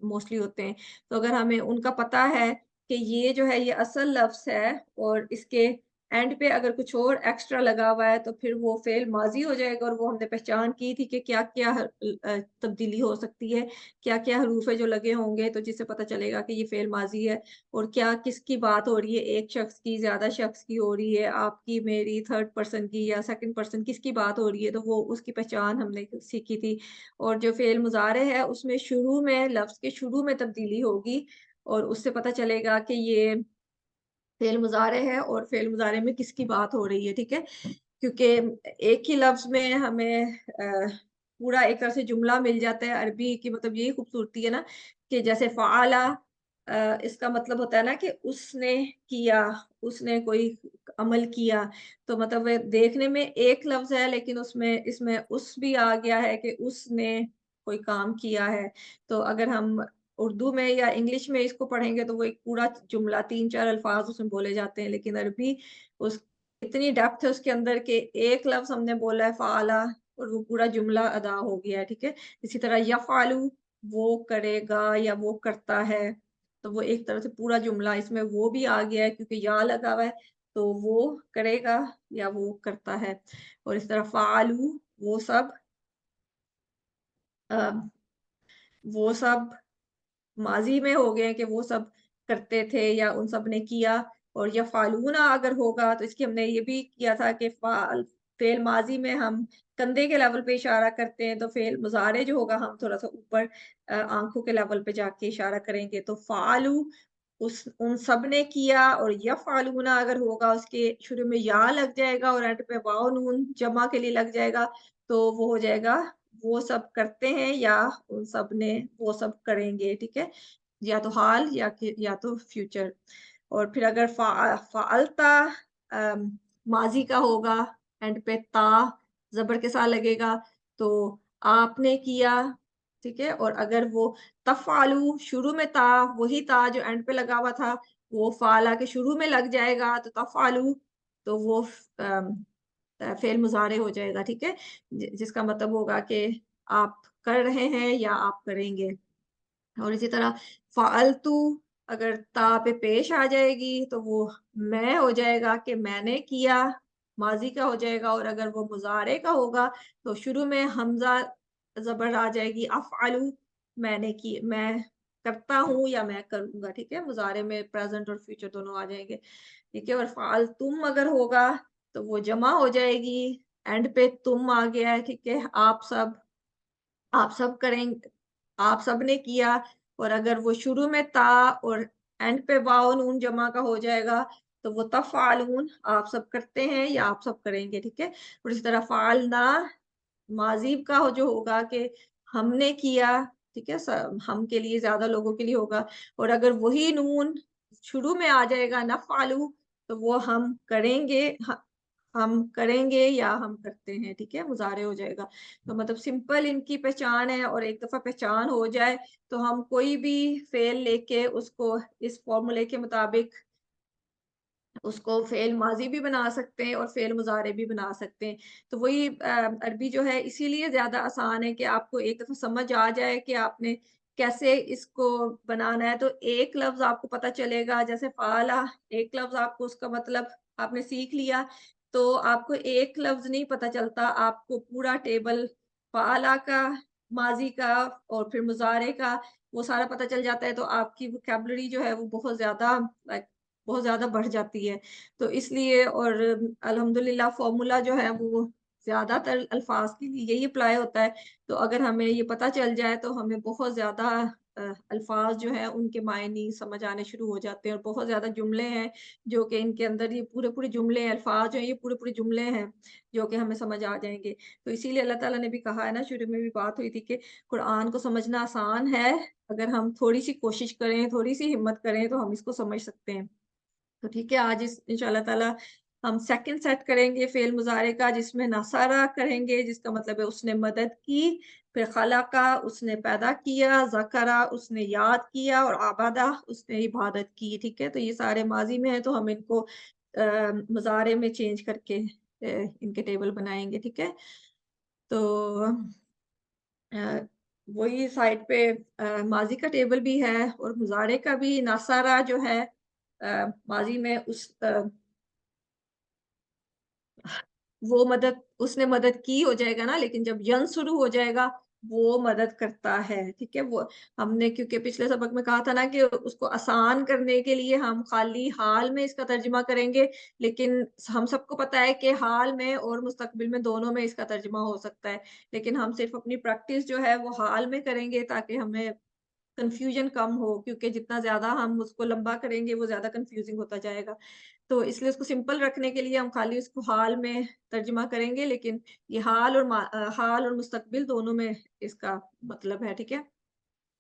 موسٹلی ہوتے ہیں. تو اگر ہمیں ان کا پتہ ہے کہ یہ جو ہے یہ اصل لفظ ہے اور اس کے एंड पे अगर कुछ और एक्स्ट्रा लगा हुआ है तो फिर वो फेल माजी हो जाएगा, और वो हमने पहचान की थी कि क्या क्या तब्दीली हो सकती है, क्या क्या हरूफ है जो लगे होंगे तो जिससे पता चलेगा कि ये फेल माजी है, और क्या किसकी बात हो रही है, एक शख्स की, ज्यादा शख्स की हो रही है, आपकी, मेरी, थर्ड पर्सन की या सेकंड पर्सन, किसकी बात हो रही है, तो वो उसकी पहचान हमने सीखी थी। और जो फेल मुजारे है उसमें शुरू में, लफ्ज के शुरू में तब्दीली होगी, और उससे पता चलेगा कि ये फेल मुजारे है और फेल मुजारे में किसकी बात हो रही है, ठीक है। क्योंकि एक ही लफ्ज में हमें पूरा एक तरह से जुमला मिल जाता है। अरबी की मतलब यही खूबसूरती है ना, कि जैसे फ़ाला, इसका मतलब होता है ना कि उसने किया, उसने कोई अमल किया, तो मतलब वे देखने में एक लफ्ज है लेकिन उसमें इसमें उस भी आ गया है कि उसने कोई काम किया है। तो अगर हम उर्दू में या इंग्लिश में इसको पढ़ेंगे तो वो एक पूरा जुमला, 3-4 अल्फाज उसमें बोले जाते हैं, लेकिन अरबी उस इतनी डेप्थ है उसके अंदर कि एक लफ्ज़ हमने बोला है फ़ाला और वो पूरा जुमला अदा हो गया है, ठीक है? इसी तरह यफ़अलु, वो करेगा या वो करता है, तो वो एक तरह से पूरा जुमला इसमें वो भी आ गया है क्योंकि या लगा हुआ है, तो वो करेगा या वो करता है। और इस तरह फ़अलु, वो सब अ, वो सब माज़ी में हो गए कि वो सब करते थे या उन सब ने किया। और यफ़अलूना अगर होगा तो इसकी हमने ये भी किया था कि फ़ेल माज़ी में हम कंधे के लेवल पे इशारा करते हैं, तो फ़ेल मुज़ारे जो होगा हम थोड़ा-सा ऊपर आँखों के लेवल पे जाके इशारा करेंगे। तो फ़अलू, उस उन सब ने किया, और यफ़अलूना अगर होगा उसके शुरू में या लग जाएगा और एंड पे वाव नून जमा के लिए लग जाएगा, तो वो हो जाएगा वो सब करते हैं या उन सब ने वो सब करेंगे, ठीक है? या तो हाल या तो फ्यूचर। और फिर अगर फ़अलता माज़ी का होगा, एंड पे ता ज़बर के साथ लगेगा, तो आपने किया, ठीक है? और अगर वो तफ़अलू, शुरू में ता, वही ता जो एंड पे लगा हुआ था, वो फ़अला के शुरू में लग जाएगा, तो तफ़अलू, तो वो फ़ेल मुज़ारे हो जाएगा, ठीक है? जिसका मतलब होगा कि आप कर रहे हैं या आप करेंगे। और इसी तरह फ़अलतु, अगर ता पे पेश आ जाएगी तो वो मैं हो जाएगा कि मैंने किया, माज़ी का हो जाएगा। और अगर वो मुज़ारे का होगा तो शुरू में हमज़ा ज़बर आ जाएगी, अफ़अलु, मैं करता हूँ या मैं करूँगा, ठीक है? मुज़ारे में प्रेज़ेंट और फ्यूचर दोनों आ जाएँगे, ठीक है? और फ़अलतुम अगर होगा तो वो जमा हो जाएगी, एंड पे तुम आ गया है, ठीक है? आप सब आप सब ने किया। और अगर वो शुरू में ता और एंड पे वाओ नून जमा का हो जाएगा, तो वो तफ़अलून, आप सब करते हैं या आप सब करेंगे, ठीक है? और इसी तरह फ़अलना माज़ी का हो जो होगा कि हमने किया, ठीक है? हम के लिए, ज़्यादा लोगों के लिए होगा। और अगर वही नून शुरू में आ जाएगा नफ़अलु, तो वो हम करेंगे या हम करते हैं, ठीक है? मुज़ारे हो जाएगा। तो मतलब सिंपल इनकी पहचान है, और एक दफ़ा पहचान हो जाए तो हम कोई भी फ़ेल लेके उसको इस फ़ॉर्मूले के मुताबिक उसको फ़ेल माज़ी भी बना सकते हैं और फ़ेल मुज़ारे भी बना सकते हैं। तो वही अरबी जो है इसीलिए ज़्यादा आसान है कि आपको एक दफ़ा समझ आ जाए कि आपने कैसे इसको बनाना है। तो एक लफ़्ज़ आपको पता चलेगा, जैसे फ़ाला, एक लफ़्ज़ आपको उसका मतलब आपने सीख लिया, तो आपको एक लफ़्ज़ नहीं पता चलता, आपको पूरा टेबल फ़ाला का, माज़ी का और फिर मुज़ारे का वो सारा पता चल जाता है, तो आपकी वोकैब्युलरी जो है वो बहुत ज़्यादा बढ़ जाती है। तो इसलिए, और अल्हम्दुलिल्लाह फ़ॉर्मूला जो है वो ज़्यादातर अल्फ़ाज़ के लिए यही अप्लाई होता है। तो अगर हमें ये पता चल जाए तो हमें बहुत ज़्यादा अल्फ़ाज़ जो हैं उनके मायने समझ आने शुरू हो जाते हैं, और बहुत ज़्यादा जुमले हैं जो कि इनके अंदर ये पूरे-पूरे जुमले हैं, अल्फ़ाज़ जो हैं ये पूरे-पूरे जुमले हैं जो कि हमें समझ आ जाएँगे। तो इसीलिए अल्लाह ताला ने भी कहा है ना, शुरू में भी बात हुई थी कि कुरान को समझना आसान है, अगर हम थोड़ी-सी कोशिश करें, थोड़ी-सी हिम्मत करें तो हम इसको समझ सकते हैं। तो ठीक है, आज इस इंशाअल्लाह ताला हम सेकंड सेट करेंगे फ़ेल मुज़ारे का, जिसमें नसरा करेंगे, जिसका मतलब है उसने मदद की, फिर खलका, उसने पैदा किया, ज़करा, उसने याद किया, और आबदा, उसने इबादत की, ठीक है? तो ये सारे माज़ी में हैं, तो हम इनको मुज़ारे में चेंज करके इनके टेबल बनाएँगे, ठीक है? तो अ, वही साइड पे माज़ी का टेबल भी है और मुज़ारे का भी। नसरा जो है माज़ी में وہ مدد اس نے مدد کی ہو جائے گا نا, لیکن جب ینصرو ہو جائے گا وہ مدد کرتا ہے. ٹھیک ہے, وہ ہم نے کیونکہ پچھلے سبق میں کہا تھا نا کہ اس کو آسان کرنے کے لیے ہم خالی حال میں اس کا ترجمہ کریں گے, لیکن ہم سب کو پتا ہے کہ حال میں اور مستقبل میں دونوں میں اس کا ترجمہ ہو سکتا ہے, لیکن ہم صرف اپنی پریکٹس جو ہے وہ حال میں کریں گے تاکہ ہمیں کنفیوژن کم ہو, کیونکہ جتنا زیادہ ہم اس کو لمبا کریں گے وہ زیادہ کنفیوزنگ ہوتا جائے گا. تو اس لیے اس کو سمپل رکھنے کے لیے ہم خالی اس کو حال میں ترجمہ کریں گے, لیکن یہ حال اور مستقبل دونوں میں اس کا مطلب ہے. ٹھیک ہے,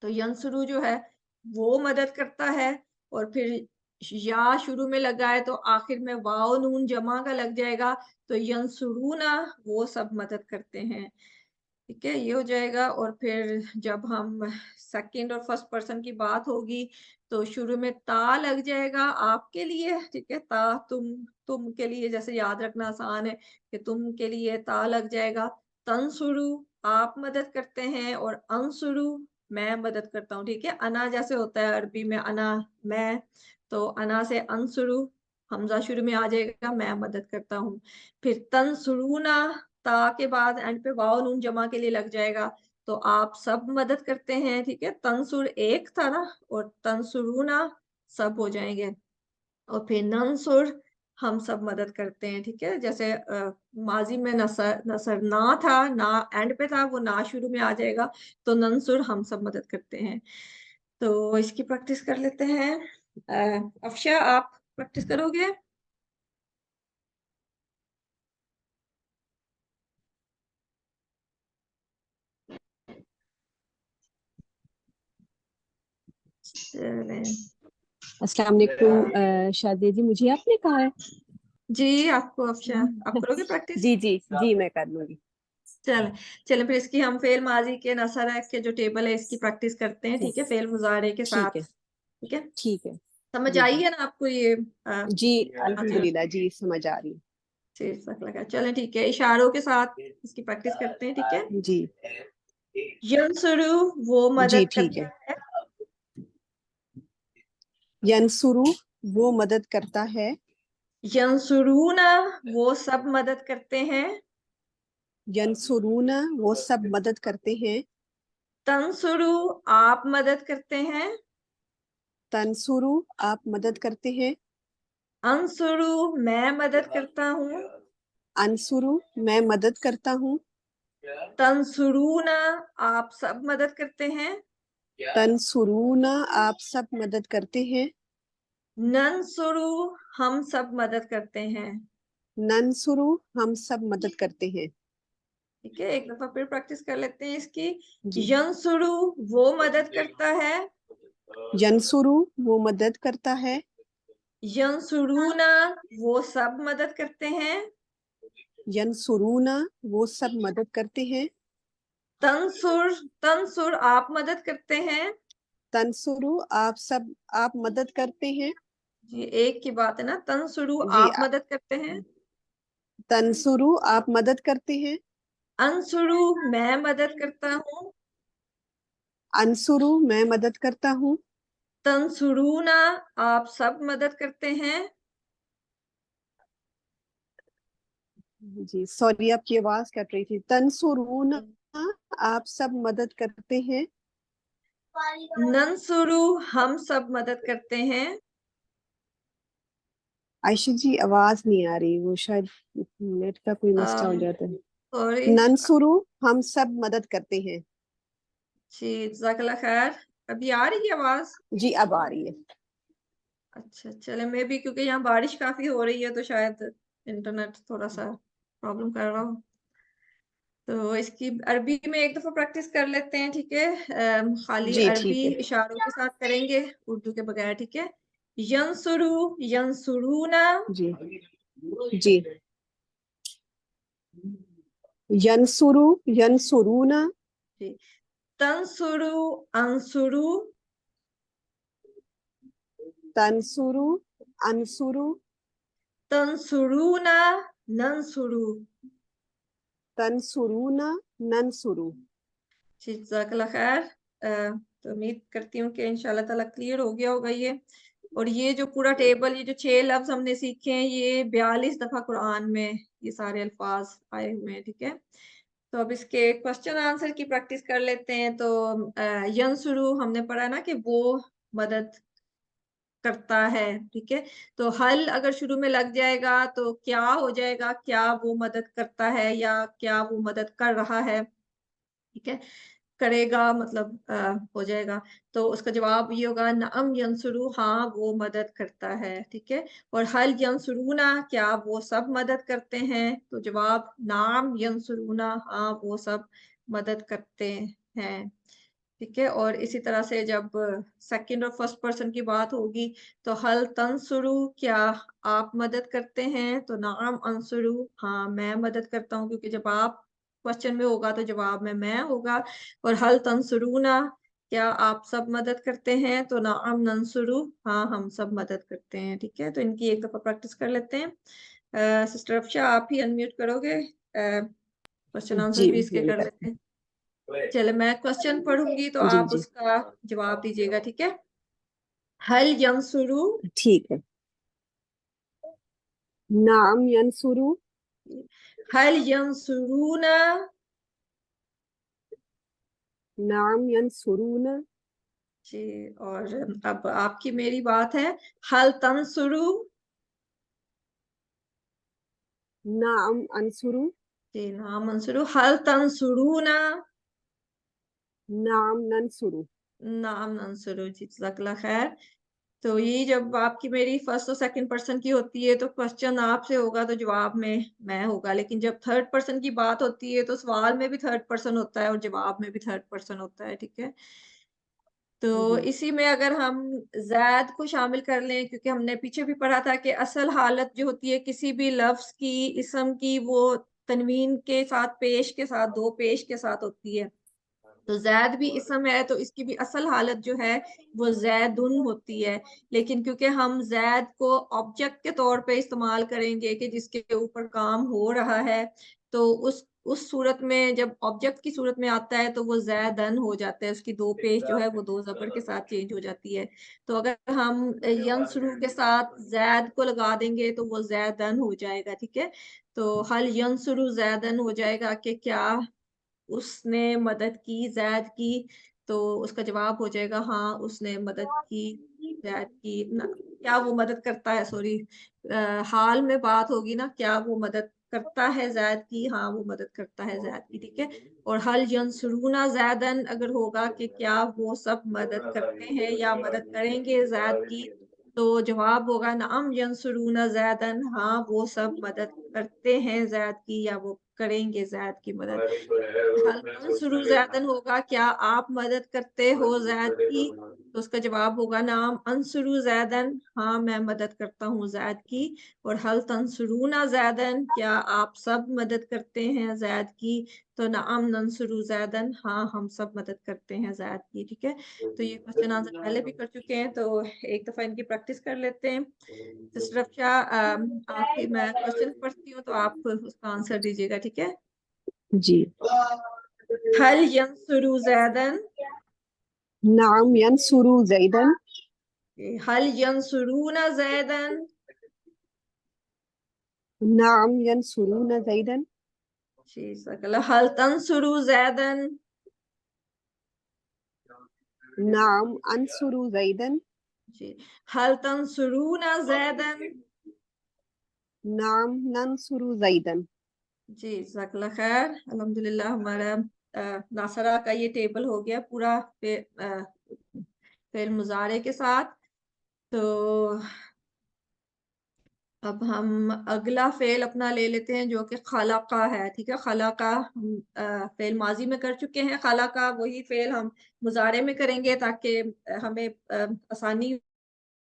تو ینصرو جو ہے وہ مدد کرتا ہے, اور پھر یا شروع میں لگا ہے تو آخر میں واو نون جمع کا لگ جائے گا, تو ینصرونا وہ سب مدد کرتے ہیں. ٹھیک ہے, یہ ہو جائے گا. اور پھر جب ہم سیکنڈ اور فرسٹ پرسن کی بات ہوگی تو شروع میں تا لگ جائے گا آپ کے لیے. ٹھیک ہے, تا تم کے لیے جیسے یاد رکھنا آسان ہے کہ تم کے لیے تا لگ جائے گا. تنصرو آپ مدد کرتے ہیں, اور انصرو میں مدد کرتا ہوں. ٹھیک ہے, انا جیسے ہوتا ہے عربی میں انا میں, تو انا سے انصرو حمزہ شروع میں آ جائے گا, میں مدد کرتا ہوں. پھر تنصرونا تا کے بعد اینڈ پہ واو نون جمع کے لیے لگ جائے گا, تو آپ سب مدد کرتے ہیں. ٹھیک ہے, تنصر ایک تھا نا, اور تنصرونا سب ہو جائیں گے. اور پھر ننصر ہم سب مدد کرتے ہیں. ٹھیک ہے, جیسے ماضی میں نصر نہ تھا, نہ اینڈ پہ تھا, وہ نہ شروع میں آ جائے گا, تو ننصر ہم سب مدد کرتے ہیں. تو اس کی پریکٹس کر لیتے ہیں. افشا آپ پریکٹس کرو گے؟ السلام علیکم شادیہ جی, مجھے آپ نے کہا ہے؟ جی آپ کو افشا, آپ کرو گے پریکٹس؟ جی میں کر لوں گی. چلیں پھر اس کی ہم فعل ماضی کے نصر کے جو ٹیبل ہے اس کی پریکٹس کرتے ہیں. ٹھیک ہے, فعل مضارع کے ٹھیک ہے, ساتھ. ٹھیک ہے, ٹھیک ہے. سمجھ جی آئی ہے نا آپ کو یہ؟ جی الحمدللہ جی سمجھ آ رہی لگا. چلیں ٹھیک ہے, اشاروں کے ساتھ اس کی پریکٹس کرتے ہیں. ٹھیک ہے, جی ینصرو وہ جی مدد ٹھیک ہے. کرتا ہے. ینصرو وہ مدد کرتا ہے. ینصرونا وہ سب مدد کرتے ہیں. ینصرونا وہ سب مدد کرتے ہیں. تنصرو آپ مدد کرتے ہیں. تنصرو آپ مدد کرتے ہیں. انصرو میں مدد کرتا ہوں. انصرو میں مدد کرتا ہوں. تنصرونا آپ سب مدد کرتے ہیں. تنصرونا آپ سب مدد کرتے ہیں. ننصرو ہم سب مدد کرتے ہیں. ننصرو ہم سب مدد کرتے ہیں. ٹھیک ہے, ایک دفعہ پھر پریکٹس کر لیتے ہیں اس کی. جی. ینصرو وہ مدد کرتا ہے. ینصرو وہ مدد کرتا ہے. ینصرونا وہ سب مدد کرتے ہیں. ینصرونا وہ سب مدد کرتے ہیں. تنصر آپ مدد کرتے ہیں. تنصرو آپ مدد کرتے ہیں. جی ایک کی بات ہے نا, تنصرو جی آپ مدد کرتے ہیں. تنصرو آپ مدد کرتے ہیں. انصرو میں مدد کرتا ہوں. انصرو میں مدد کرتا ہوں. تنصرونا آپ سب مدد کرتے ہیں. جی سوری آپ کی آواز کٹ رہی تھی. تنصرونا آپ سب مدد کرتے ہیں. ننصرو ہم سب مدد کرتے ہیں. عائشہ جی آواز نہیں آ رہی, وہ شاید نیٹ کا کوئی مسئلہ ہو جاتا ہے. سوری. ننصرو ہم سب مدد کرتے ہیں. جی جزاک اللہ خیر. ابھی آ رہی ہے آواز؟ جی اب آ رہی ہے. اچھا چلے, میں بھی کیونکہ یہاں بارش کافی ہو رہی ہے تو شاید انٹرنیٹ تھوڑا سا پرابلم کر رہا ہوں. تو اس کی عربی میں ایک دفعہ پریکٹس کر لیتے ہیں. ٹھیک ہے, خالی جی عربی ٹھیک ہے. اشاروں کے ساتھ کریں گے, اردو کے بغیر. ٹھیک ہے, ینصرو ینصرونا. جی جی ینصرو ینصرونا. جی تنصرو انصرو. تنصرو انصرو. تنصرونا ننصرو. تنصرونا ننصرو. جی جزاک اللہ خیر. تو امید کرتی ہوں کہ انشاءاللہ تعالیٰ کلیئر ہو گیا ہوگا یہ. اور یہ جو پورا ٹیبل، یہ جو 6 لفظ ہم نے سیکھے ہیں، یہ 42 دفعہ قرآن میں یہ سارے الفاظ آئے ہوئے ہیں. ٹھیک ہے، تو اب اس کے کوشچن آنسر کی پریکٹس کر لیتے ہیں. تو ینصرو ہم نے پڑھا نا کہ وہ مدد کرتا ہے. ٹھیک ہے، تو حل اگر شروع میں لگ جائے گا تو کیا ہو جائے گا؟ کیا وہ مدد کرتا ہے یا کیا وہ مدد کر رہا ہے. ٹھیک ہے، کرے گا مطلب ہو جائے گا. تو اس کا جواب یہ ہوگا نعم ینصرو، ہاں وہ مدد کرتا ہے. ٹھیک ہے، اور حل ینصرونا، کیا وہ سب مدد کرتے ہیں؟ تو جواب نعم ینصرونا، ہاں وہ سب مدد کرتے ہیں. ٹھیک ہے، اور اسی طرح سے جب سیکنڈ اور فرسٹ پرسن کی بات ہوگی تو حل تنصرو، کیا آپ مدد کرتے ہیں؟ تو نعم انصرو، ہاں میں مدد کرتا ہوں، کیونکہ جب آپ کوشچن میں ہوگا تو جواب میں ہوگا. اور حل تنصرونا، کیا آپ سب مدد کرتے ہیں؟ تو نعم ننصرو، ہاں ہم سب مدد کرتے ہیں. ٹھیک ہے، تو ان کی ایک دفعہ پریکٹس کر لیتے ہیں. سسٹر افشا آپ ہی انمیوٹ کرو گے، کوشچن آنسر جی بھی اس کے میں کر لیتے ہیں. چلے میں کوشچن پڑھوں گی تو جی آپ جی اس کا جواب دیجیے گا. ٹھیک ہے، حل ینصرو، ٹھیک ہے. نعم ینصرو، حل ینصرونا، نعم ینصرون، جی. اور اب آپ کی میری بات ہے، حل تنصرو، نعم انصرو، جی نعم انصرو، حل تنصرونا، نعم ننصرو. نعم ننصرو. جی جزاک اللہ خیر. تو یہ جب آپ کی میری فرسٹ اور سیکنڈ پرسن کی ہوتی ہے تو کوشچن آپ سے ہوگا تو جواب میں ہوگا، لیکن جب تھرڈ پرسن کی بات ہوتی ہے تو سوال میں بھی تھرڈ پرسن ہوتا ہے اور جواب میں بھی تھرڈ پرسن ہوتا ہے. ٹھیک ہے، تو اسی میں اگر ہم زید کو شامل کر لیں، کیونکہ ہم نے پیچھے بھی پڑھا تھا کہ اصل حالت جو ہوتی ہے کسی بھی لفظ کی، اسم کی، وہ تنوین کے ساتھ، پیش کے ساتھ، دو پیش کے ساتھ ہوتی ہے. تو زید بھی اسم ہے تو اس کی بھی اصل حالت جو ہے وہ زیدن ہوتی ہے. لیکن کیونکہ ہم زید کو آبجیکٹ کے طور پہ استعمال کریں گے کہ جس کے اوپر کام ہو رہا ہے، تو اس صورت میں جب آبجیکٹ کی صورت میں آتا ہے تو وہ زیدن ہو جاتا ہے، اس کی دو پیش جو ہے وہ دو زبر کے ساتھ چینج ہو جاتی ہے. تو اگر ہم ینصرو کے ساتھ زید کو لگا دیں گے تو وہ زیدن ہو جائے گا. ٹھیک ہے، تو حل ینصرو زیدن ہو جائے گا کہ کیا اس نے مدد کی زید کی. تو اس کا جواب ہو جائے گا ہاں اس نے مدد کی زید کی. کیا وہ مدد کرتا ہے، سوری حال میں بات ہوگی نا، کیا وہ مدد کرتا ہے زید کی، ہاں وہ مدد کرتا ہے زید کی. ٹھیک ہے، اور حل ینصرونا زیدن اگر ہوگا کہ کیا وہ سب مدد کرتے ہیں یا مدد کریں گے زید کی، تو جواب ہوگا نعم ینصرونا زیدن، ہاں وہ سب مدد کرتے ہیں زید کی یا وہ کریں گے زید کی مدد. حل تنصرو زیدن ہوگا کیا آپ مدد کرتے ہو زید کی، تو اس کا جواب ہوگا نعم انصرو زیدن، ہاں میں مدد کرتا ہوں زید کی. اور حل تنصرونا زیدن، کیا آپ سب مدد کرتے ہیں زید کی، تو نعم ننصرو زیدن، ہاں ہم سب مدد کرتے ہیں زید کی. ٹھیک ہے، تو یہ کوشچن آنسر پہلے بھی کر چکے ہیں، تو ایک دفعہ ان کی پریکٹس کر لیتے ہیں. سسٹر افشا آپ کی میں کوشچن پڑھتی ہوں تو آپ اس کا آنسر دیجیے گا. ٹھیک ہے، جی. حل ینصرو زیدن، نعم ینصرو زیدن، حل ینصرونا زیدن، نعم ینصرون زیدن، جی جزاک اللہ. حل تنصرو زیدن، نعم انصرو زیدن، جی. حل تنصرونا زیدن، نعم ننصر زیدن. جی جزاک اللہ خیر. الحمدللہ ہمارا ناصرہ کا یہ ٹیبل ہو گیا پورا فعل مضارع کے ساتھ. تو اب ہم اگلا فعل اپنا لے لیتے ہیں جو کہ خلقہ ہے. ٹھیک ہے، خلقہ ہم فعل ماضی میں کر چکے ہیں، خلقہ وہی فعل ہم مضارع میں کریں گے تاکہ ہمیں آسانی،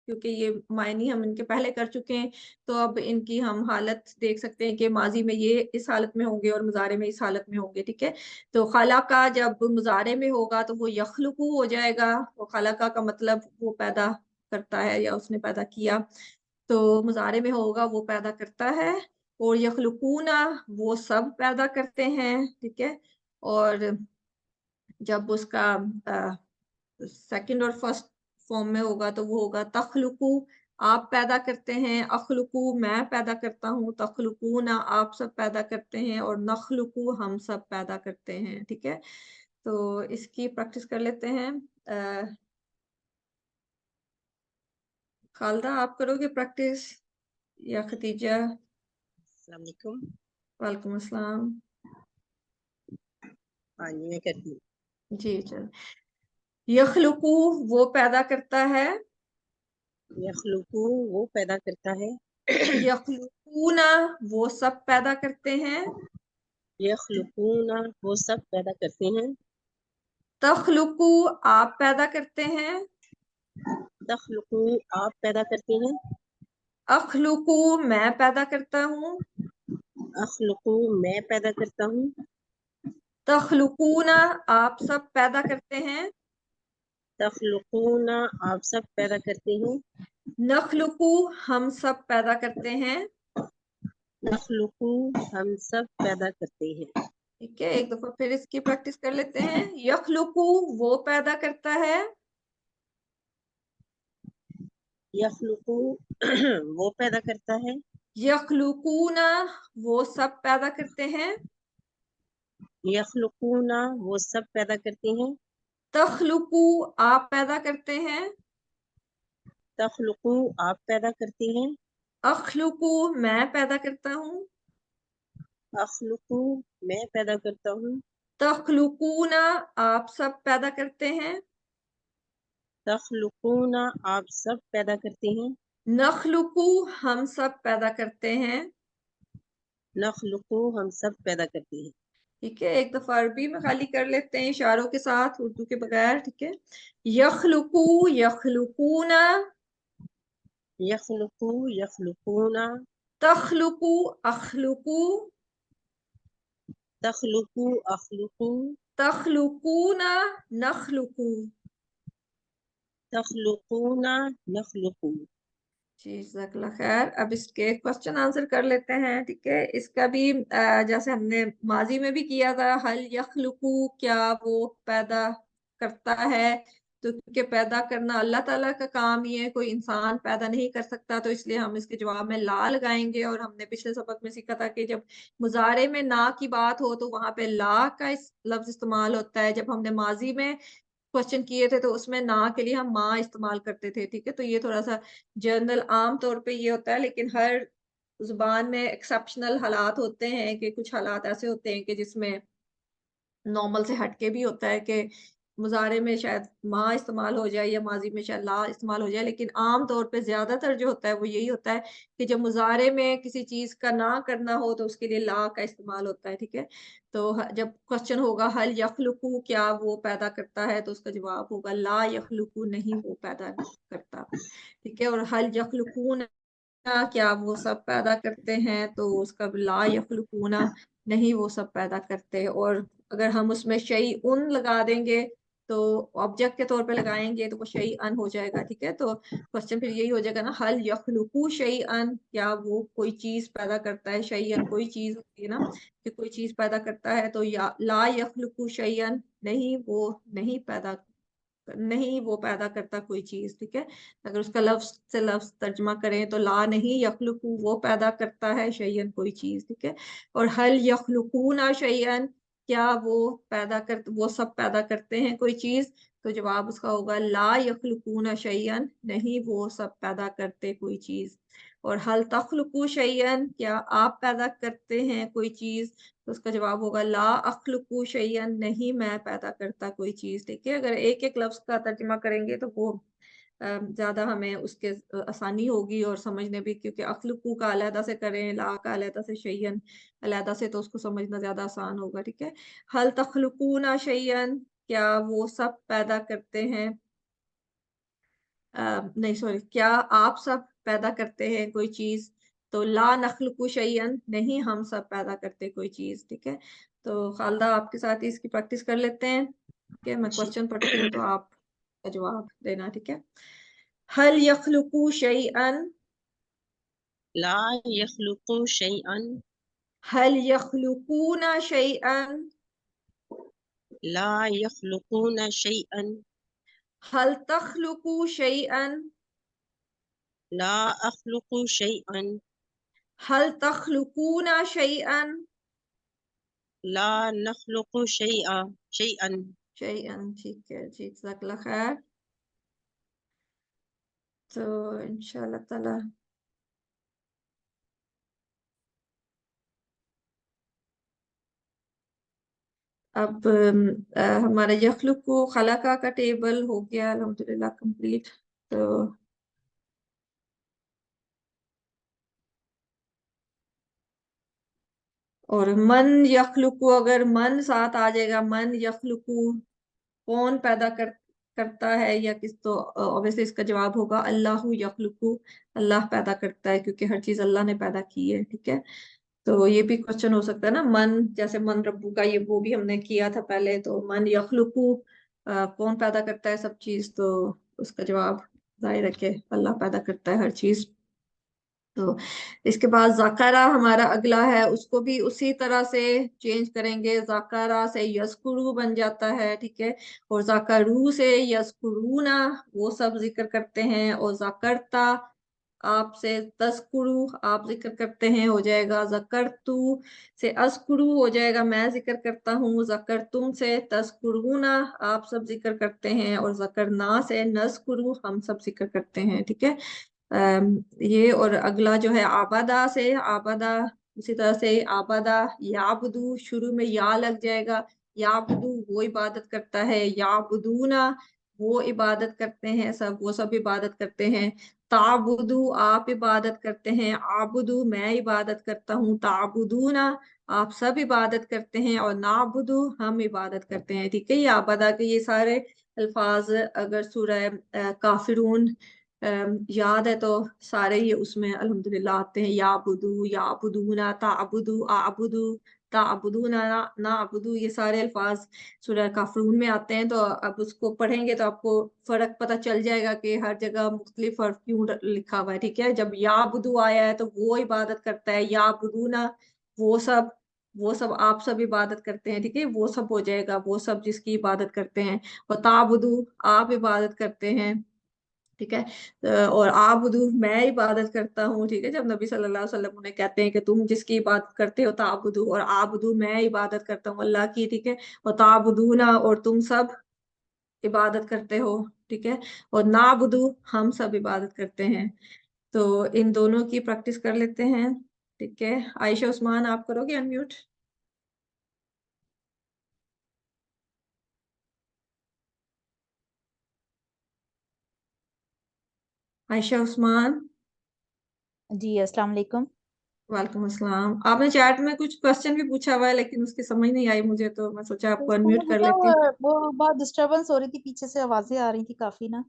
کیونکہ یہ معنی ہم ان کے پہلے کر چکے ہیں. تو اب ان کی ہم حالت دیکھ سکتے ہیں کہ ماضی میں یہ اس حالت میں ہوں گے اور مضارع میں اس حالت میں ہوں گے. ٹھیک ہے، تو خلقہ جب مضارع میں ہوگا تو وہ یخلقو ہو جائے گا. وہ خلقہ کا مطلب وہ پیدا کرتا ہے یا اس نے پیدا کیا، تو مضارع میں ہوگا وہ پیدا کرتا ہے. اور یخلقون وہ سب پیدا کرتے ہیں. ٹھیک ہے، اور جب اس کا سیکنڈ اور फॉर्म में होगा तो वो होगा तखलुकू, आप पैदा करते हैं, अखलुकू मैं पैदा करता हूँ, तखलुकूना आप सब पैदा करते हैं, और नखलुकू हम सब पैदा करते हैं। ठीक है, तो इसकी प्रैक्टिस कर लेते हैं। खालदा आप करोगे प्रैक्टिस या खतीजा? अस्सलाम वालेकुम। वालेकुम अस्सलाम। हाँ जी, मैं करती हूँ। जी चल। यखलुकू वो पैदा करता है, यखलुकू वो पैदा करता है, यखलुकूना वो सब पैदा करते हैं, यखलुकूना वो सब पैदा करते हैं, तखलुकू आप पैदा करते हैं, तखलुकू आप पैदा करते हैं, अखलुकू मैं पैदा करता हूँ, अखलुकू मैं पैदा करता हूँ, तखलुकूना आप सब पैदा करते हैं, तखलुकूना आप सब पैदा करते हैं, नखलुकू हम सब पैदा करते हैं। नखलुकू हम सब पैदा करते हैं। ठीक है, एक दफा फिर इसकी प्रैक्टिस कर लेते हैं। यखलुकू वो पैदा करता है, यखलुकू वो पैदा करता है, यखलुकूना वो सब पैदा करते हैं, यखलुकूना वो सब पैदा करते हैं, तखलुकू आप पैदा करते हैं, तखलुकू आप पैदा करते हैं, अखलुकू मैं पैदा करता हूँ, अखलुकू मैं पैदा करता हूँ, तखलुकूना आप सब पैदा करते हैं, तखलुकूना आप सब पैदा करते हैं, नखलुकू हम सब पैदा करते हैं। नखलुकू हम सब पैदा करते हैं। ठीक है, एक दफा अरबी में खाली कर लेते हैं इशारों के साथ, उर्दू के बगैर। ठीक है, यखलुकू यखलुकूना, यखलुकू यखलुकूना, तखलुकू अखलुकू, तखलुकू अखलुकू, तखलुकूना नखलुकू। तखलुकूना नखलुकू। जी जज़ाकल्लाह खैर। अब इसके क्वेश्चन आंसर कर लेते हैं। ठीक है, इसका भी जैसे हमने माजी में भी किया था, हल यखलुकू क्या वो पैदा करता है, तो क्योंकि पैदा करना अल्लाह ताला का काम ही है, कोई इंसान पैदा नहीं कर सकता, तो इसलिए हम इसके जवाब में ला लगाएंगे। और हमने पिछले सबक में सीखा था कि जब मुजारे में ना की बात हो तो वहां पे ला का लफ्ज इस्तेमाल होता है। जब हमने माजी में क्वेश्चन किए थे तो उसमें ना के लिए हम माँ इस्तेमाल करते थे। ठीक है, तो ये थोड़ा सा जनरल आम तौर पे ये होता है, लेकिन हर जुबान में एक्सेप्शनल हालात होते हैं कि कुछ हालात ऐसे होते हैं कि जिसमें नॉर्मल से हटके भी होता है कि मुजारे में शायद माँ इस्तेमाल हो जाए या माजी में शायद ला इस्तेमाल हो जाए, लेकिन आम तौर पे ज्यादातर जो होता है वो यही होता है कि जब मुजारे में किसी चीज का ना करना हो तो उसके लिए ला का इस्तेमाल होता है। ठीक है, तो जब क्वेश्चन होगा हल यखलुकू क्या वो पैदा करता है, तो उसका जवाब होगा ला यखलुकू नहीं वो पैदा करता। ठीक है, और हल यखलुकून क्या वो सब पैदा करते हैं, तो उसका भी ला यखलुकूना नहीं वो सब पैदा करते। और अगर हम उसमें शई उन लगा देंगे तो ऑब्जेक्ट के तौर पे लगाएंगे तो वो शई अन हो जाएगा। ठीक है, तो क्वेश्चन फिर यही हो जाएगा ना, हल यखलुकू शई अन क्या वो कोई चीज पैदा करता है। शई अन कोई चीज होती है ना, कि कोई चीज पैदा करता है, तो या ला यखलुकू शई अन नहीं वो नहीं वो पैदा करता कोई चीज। ठीक है, अगर उसका लफ्ज से लफ्ज तर्जमा करें तो ला नहीं यखलुकू वो पैदा करता है शयन कोई चीज। ठीक है, और हल यखलुकूना शयन क्या वो वो सब पैदा करते हैं कोई चीज, तो जवाब उसका होगा ला यखलुकूना शयन नहीं वो सब पैदा करते कोई चीज। और हल तखलुकू शयन क्या आप पैदा करते हैं कोई चीज, तो उसका जवाब होगा ला अखलुकू शयन नहीं मैं पैदा करता कोई चीज। ठीक है, अगर एक एक लफ्ज का तर्जुमा करेंगे तो वो ज्यादा हमें उसके आसानी होगी और समझने भी, क्योंकि अखलुकू का अलहदा से करें, ला का अलहदा से शयन अलहदा से, तो उसको समझना ज्यादा आसान होगा। ठीक है, हल तखलुकूना शयन क्या वो सब पैदा करते हैं, नहीं सॉरी, क्या आप सब पैदा करते हैं कोई चीज, तो ला नखलुकु शयन नहीं हम सब पैदा करते कोई चीज। ठीक है, तो खालदा आपके साथ ही इसकी प्रैक्टिस कर लेते हैं। ठीक है, मैं जी। क्वेश्चन पढ़ती हूँ तो आप का जवाब देना। ठीक है, हल यखलुकु शयअन, ला यखलुकू शैअन, हल यखलुकूना शयअन, ला यखलुकूना शैअन, हल तख्लुकु शैअन, ला अख्लुकु शैअन, हल तख्लुकूना शैअन, ला नख्लुकु शैअन। शैअन, ठीक है जी, जज़ाकल्लाह खैर। तो इंशाल्लाह ताला अब हमारा यखलुकु खलका का टेबल हो गया अल्हम्दुलिल्लाह कंप्लीट। तो और मन यखलुकु, अगर मन साथ आ जाएगा, मन यखलुकु, कौन पैदा करता है या किस, तो ऑब्वियसली इसका जवाब होगा अल्लाहु यखलुकु, अल्लाह पैदा करता है, क्योंकि हर चीज अल्लाह ने पैदा की है। ठीक है, तो ये भी क्वेश्चन हो सकता है ना, मन जैसे मन रब्बू का, ये वो भी हमने किया था पहले, तो मन यखलुकु, कौन पैदा करता है सब चीज, तो उसका जवाब जाहिर है कि अल्लाह पैदा करता है हर चीज। तो इसके बाद जाकारा हमारा अगला है, उसको भी उसी तरह से चेंज करेंगे, जाकारा से यस्कुरू बन जाता है। ठीक है, और जाकरू से यस्कुरूना, वो सब जिक्र करते हैं। और जाकरता, आपसे तस्कुरू, आप जिक्र करते हैं, हो जाएगा। जकरतू से अस्कुरू हो जाएगा, मैं जिक्र करता हूँ। जकरतुम से तस्कुरूना, आप सब जिक्र करते हैं। और जकरना से नस्कुरू, हम सब जिक्र करते हैं। ठीक है, ये। और अगला जो है आबादा से, आबादा उसी तरह से आबादा, याबुदू, शुरू में या लग जाएगा, याबुदू वो इबादत करता है, याबुदूना वो इबादत करते हैं, सब वो सब इबादत करते हैं। ताबुदू आप इबादत करते हैं, आबुदू मैं इबादत करता हूँ, ताबुदूना आप सब इबादत करते हैं, और नाबुदू हम इबादत करते हैं। ठीक है, ये आबादा के ये सारे अल्फाज अगर सूरह काफिरून याद है तो सारे ही उसमें अल्हम्दुलिल्लाह आते हैं। याबुदू, याबुदूना, ताबुदू, आबुदू, ताबुदूना, नाबुदू, ये सारे अल्फाज सूरह काफिरून में आते हैं। तो अब उसको पढ़ेंगे तो आपको फर्क पता चल जाएगा कि हर जगह मुख्तलिफ फर्क क्यों लिखा हुआ है। ठीक है, जब याबुदू आया है तो वो इबादत करता है, याबुदूना वो सब आप सब इबादत करते हैं। ठीक है, वो सब हो जाएगा, वो सब जिसकी इबादत करते हैं। और ताबुदू आप इबादत करते हैं। ठीक है, और आबुदू मैं इबादत करता हूँ। ठीक है, जब नबी सल्लल्लाहु अलैहि वसल्लम उन्हें कहते हैं कि तुम जिसकी इबादत करते हो ताबुदू, और आबुदू मैं इबादत करता हूँ अल्लाह की। ठीक है, और ताबुदूना और तुम सब इबादत करते हो। ठीक है, और नाबुदू हम सब इबादत करते हैं। तो इन दोनों की प्रैक्टिस कर लेते हैं। ठीक है, आयशा उस्मान आप करोगे अनम्यूट? आयशा उस्मान, जी अस्सलाम वालेकुम। वालेकुम अस्सलाम। आपने चैट में कुछ क्वेश्चन भी पूछा हुआ है, लेकिन उसकी समझ नहीं आई मुझे, तो मैं सोचा आपको उसमें अनम्यूट कर बेटा लेती हूँ। वो बहुत डिस्टरबेंस हो रही थी, पीछे से आवाजें आ रही थी काफी ना।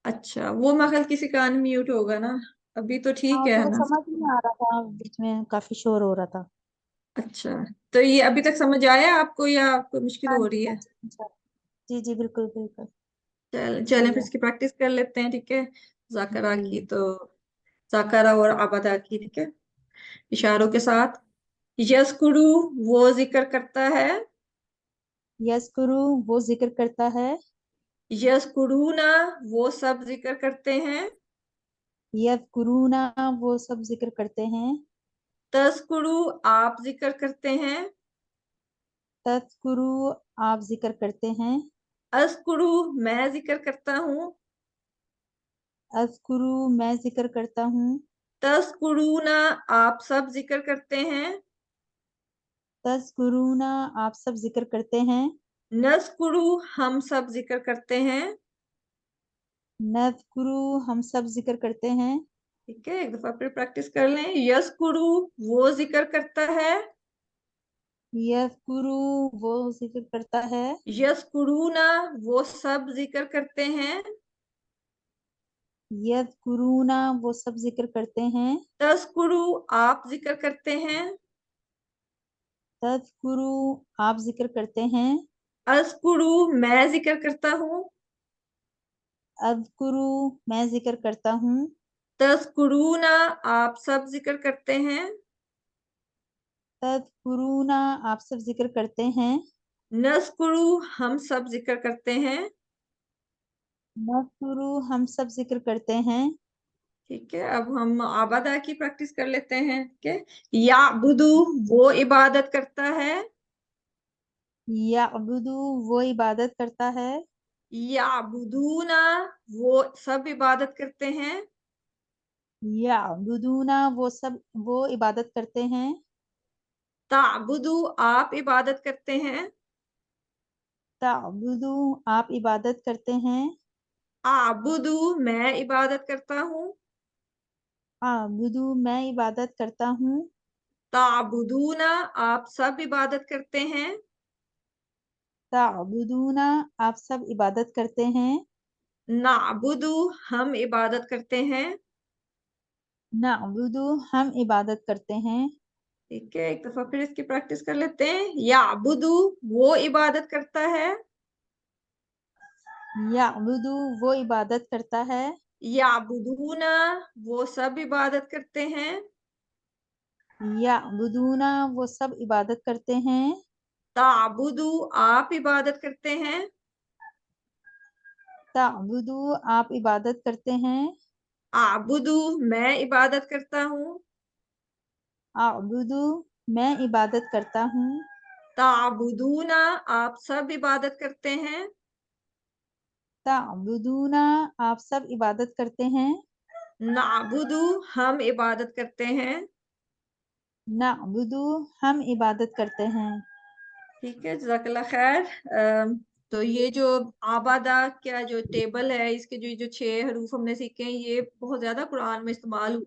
अच्छा, वो मगर किसी का अनम्यूट होगा ना, अभी तो ठीक हाँ है तो वो ना? समझ नहीं आ रहा था, बीच में काफी शोर हो रहा था। अच्छा, तो ये अभी तक समझ आया आपको या आपको मुश्किल हाँ हो जी रही हाँ है? जी अच्छा। जी जी बिल्कुल बिल्कुल। चलें सही फिर है। इसकी प्रैक्टिस कर लेते हैं। ठीक है, जाकरा की, जी। तो जाकरा और आबादा की। ठीक है, इशारों के साथ। यस्कुरू वो जिक्र करता है, यस्कुरू वो जिक्र करता है, यस्कुरूना वो सब जिक्र करते हैं, यذकुरूना वो सब जिक्र करते हैं, तस्कुरू आप जिक्र करते हैं, तذकुरू आप जिक्र करते हैं, अस्कुरू मैं जिक्र करता हूँ, अज़कुरू मैं जिक्र करता हूँ, तस्कुरूना आप सब जिक्र करते हैं, तज़कुरूना आप सब जिक्र करते हैं, नस्कुरू हम सब जिक्र करते हैं। नज़कुरू हम सब जिक्र करते हैं, ठीक है, एक दफा फिर प्रैक्टिस कर लें। यस्कुरू वो जिक्र करता है, यज़कुरू वो जिक्र करता है, यस्कुरूना वो सब जिक्र करते हैं, यज़कुरूना वो सब जिक्र करते हैं, तस्कुरू आप जिक्र करते हैं, तज़कुरू आप जिक्र करते हैं, अस्कुरू मैं जिक्र करता हूँ, अज़कुरू मैं जिक्र करता हूँ, तस्कुरूना आप सब जिक्र करते हैं, तज़कुरूना आप सब जिक्र करते हैं, नस्कुरू हम सब जिक्र करते हैं। नज़्कुरु हम सब जिक्र करते हैं। ठीक है, अब हम आबादा की प्रैक्टिस कर लेते हैं। ठीक है, याबुदु वो इबादत करता है, याबुदु वो इबादत करता है। याबुदूना वो सब इबादत करते हैं, याबुदूना वो इबादत करते हैं। ताबुदु आप इबादत करते हैं, ताबुदु आप इबादत करते हैं। आबुदु मैं इबादत करता हूँ, आबुदु मैं इबादत करता हूँ। ताबुदूना आप सब इबादत करते हैं, ताबुदूना आप सब इबादत करते हैं। नाबुदु हम इबादत करते हैं। नाबुदु हम इबादत करते हैं। ठीक है, एक दफा फिर इसकी प्रैक्टिस कर लेते हैं। याबुदु वो इबादत करता है, याबुदु वो इबादत करता है। याबुदूना वो सब इबादत करते हैं, याबुदूना वो सब इबादत करते हैं। ताबुदु आप इबादत करते हैं, ताबुदु आप इबादत करते हैं। आबुदु मैं इबादत करता हूँ, आबुदु मैं इबादत करता हूँ। ताबुदूना आप सब इबादत करते हैं, ताबुदूना आप सब इबादत करते हैं। नाबुदु हम इबादत करते हैं। नाबुदु हम इबादत करते हैं। ठीक है, जज़ाकल्लाह खैर। तो ये जो आबादा क्या जो टेबल है, इसके जो जो 6 हरूफ हमने सीखे हैं, ये बहुत ज्यादा कुरान में इस्तेमाल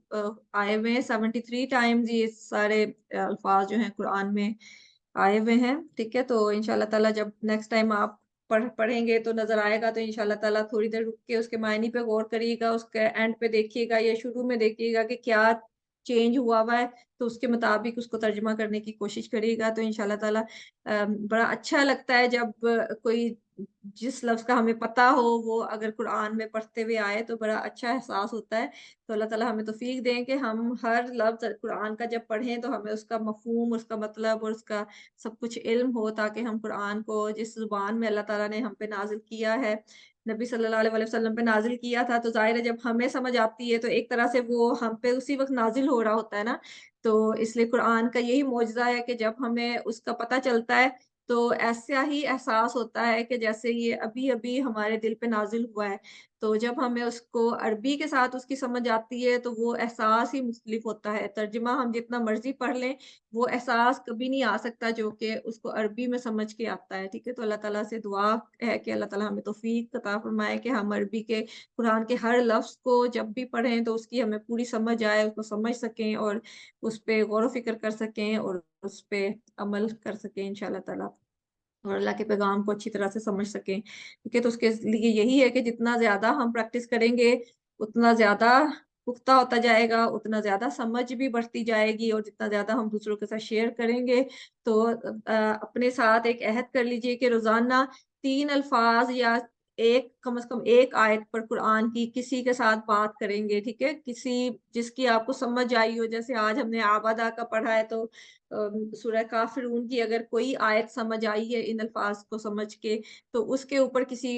आए हुए हैं। 73 टाइम्स ये सारे अल्फाज जो हैं कुरान में आए हुए हैं। ठीक है, तो इंशाल्लाह ताला जब नेक्स्ट टाइम आप पढ़ेंगे तो नजर आएगा, तो इंशाल्लाह ताला थोड़ी देर रुक के उसके मायने पे गौर करिएगा, उसके एंड पे देखिएगा या शुरू में देखिएगा कि क्या चेंज हुआ हुआ है, तो उसके मुताबिक उसको तर्जमा करने की कोशिश करिएगा। तो इंशाल्लाह ताला बड़ा अच्छा लगता है जब कोई जिस लफ्ज का हमें पता हो वो अगर कुरान में पढ़ते हुए आए, तो बड़ा अच्छा एहसास होता है। तो अल्लाह ताला हमें तौफीक दें कि हम हर लफ्ज कुरान का जब पढ़ें तो हमें उसका मफहूम, उसका मतलब और उसका सब कुछ इल्म हो, ताकि हम कुरान को जिस जुबान में अल्लाह ताला ने हम पे नाजिल किया है, नबी सल्लल्लाहु अलैहि वसल्लम पे नाजिल किया था, तो ज़ाहिर है जब हमें समझ आती है तो एक तरह से वो हम पे उसी वक्त नाजिल हो रहा होता है ना। तो इसलिए कुरान का यही मौजज़ा है कि जब हमें उसका पता चलता है, तो ऐसा ही एहसास होता है कि जैसे ये अभी-अभी हमारे दिल पे नाज़िल हुआ है। तो जब हमें उसको अरबी के साथ उसकी समझ आती है, तो वो एहसास ही मुख्तलिफ होता है। तर्जुमा हम जितना मर्ज़ी पढ़ लें, वो एहसास कभी नहीं आ सकता जो कि उसको अरबी में समझ के आता है। ठीक है? तो अल्लाह ताला से दुआ है कि अल्लाह ताला हमें तौफ़ीक अता फ़रमाए कि हम अरबी के कुरान के हर लफ्ज़ को जब भी पढ़ें तो उसकी हमें पूरी समझ आए, उसको समझ सकें और उस पे गौर व फ़िक्र कर सकें और उस पे अमल कर सकें इंशाअल्लाह ताला। और अल्लाह के पैगाम को अच्छी तरह से समझ सकें। ठीक है? तो उसके लिए यही है कि जितना ज़्यादा हम प्रैक्टिस करेंगे, उतना ज़्यादा पुख्ता होता जाएगा, उतना ज़्यादा समझ भी बढ़ती जाएगी और जितना ज़्यादा हम दूसरों के साथ शेयर करेंगे, तो अपने साथ एक अहद कर लीजिए कि रोज़ाना 3 अल्फ़ाज़ या एक कम से कम 1 आयत पर कुरान की किसी के साथ बात करेंगे, ठीक है? किसी जिसकी आपको समझ आई हो, जैसे आज हमने आबादा का पढ़ा है, तो सूरह काफ़िरून की अगर कोई आयत समझ आई है इन अल्फाज को समझ के, तो उसके ऊपर किसी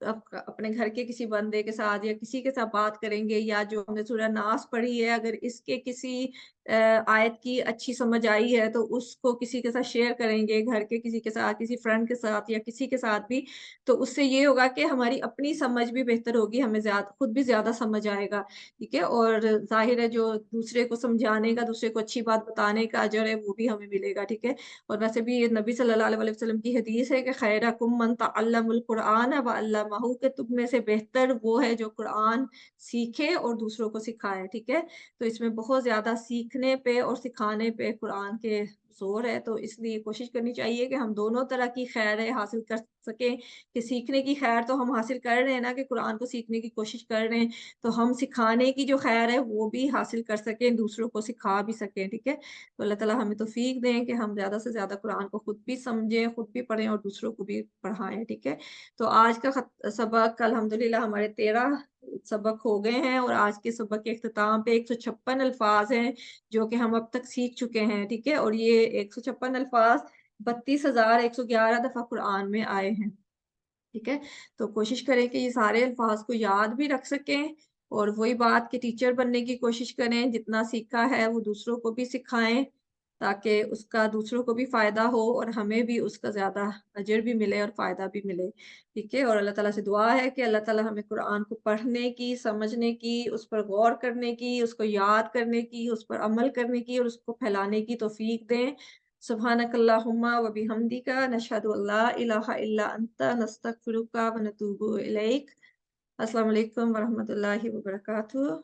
अपने घर के किसी बंदे के साथ या किसी के साथ बात करेंगे, या जो हमने सूरह नास पढ़ी है अगर इसके किसी आयत की अच्छी समझ आई है तो उसको किसी के साथ शेयर करेंगे, घर के किसी के साथ, किसी फ्रेंड के साथ या किसी के साथ भी। तो उससे ये होगा कि हमारी अपनी समझ भी बेहतर होगी, हमें खुद भी ज़्यादा समझ आएगा, ठीक है? और ज़ाहिर है जो दूसरे को समझाने का, दूसरे को अच्छी बात बताने का अजर है वो भी हमें मिलेगा, ठीक है? और वैसे भी ये नबी सल्लल्लाहु अलैहि वसल्लम की हदीस है कि खैरकुम मन तअल्लमुल कुरआन व अल्लमहु, कि तुम में से बेहतर वो है जो कुरान सीखे और दूसरों को सिखाए, ठीक है? तो इसमें बहुत ज़्यादा सीखने पे और सिखाने पे कुरान के ज़ोर है, तो इसलिए कोशिश करनी चाहिए कि हम दोनों तरह की खैरें हासिल कर सकें, कि सीखने की खैर तो हम हासिल कर रहे हैं ना, कि कुरान को सीखने की कोशिश कर रहे हैं, तो हम सिखाने की जो खैर है वो भी हासिल कर सकें, दूसरों को सिखा भी सकें, ठीक है? तो अल्लाह ताला हमें तौफीक दें कि हम ज़्यादा से ज़्यादा कुरान को खुद भी समझें, खुद भी पढ़ें और दूसरों को भी पढ़ाएँ, ठीक है? तो आज का सबक अल्हम्दुलिल्लाह हमारे 13 सबक हो गए हैं और आज के सबक के इख्तिताम पे 156 अल्फाज हैं जो कि हम अब तक सीख चुके हैं, ठीक है? और ये 156 अल्फाज 32,111 दफ़ा कुरान में आए हैं। ठीक है। तो कोशिश करें कि ये सारे अल्फाज को याद भी रख सकें और वही बात कि टीचर बनने की कोशिश करें, जितना सीखा है वो दूसरों को भी सिखाएं ताकि उसका दूसरों को भी फ़ायदा हो और हमें भी उसका ज़्यादा अजर भी मिले और फ़ायदा भी मिले। ठीक है। और अल्लाह ताला से दुआ है कि अल्लाह ताला हमें कुरान को पढ़ने की, समझने की, उस पर गौर करने की, उसको याद करने की, उस पर अमल करने की और उसको फैलाने की तौफीक दें। सुब्हानकल्लाहुम्मा व बिहम्दिका नशहदु अल्ला इलाहा इल्ला अंता नस्तगफिरुका व नतूबु इलैक। अस्सलामु अलैकुम व रहमतुल्लाहि व बरकातुहू।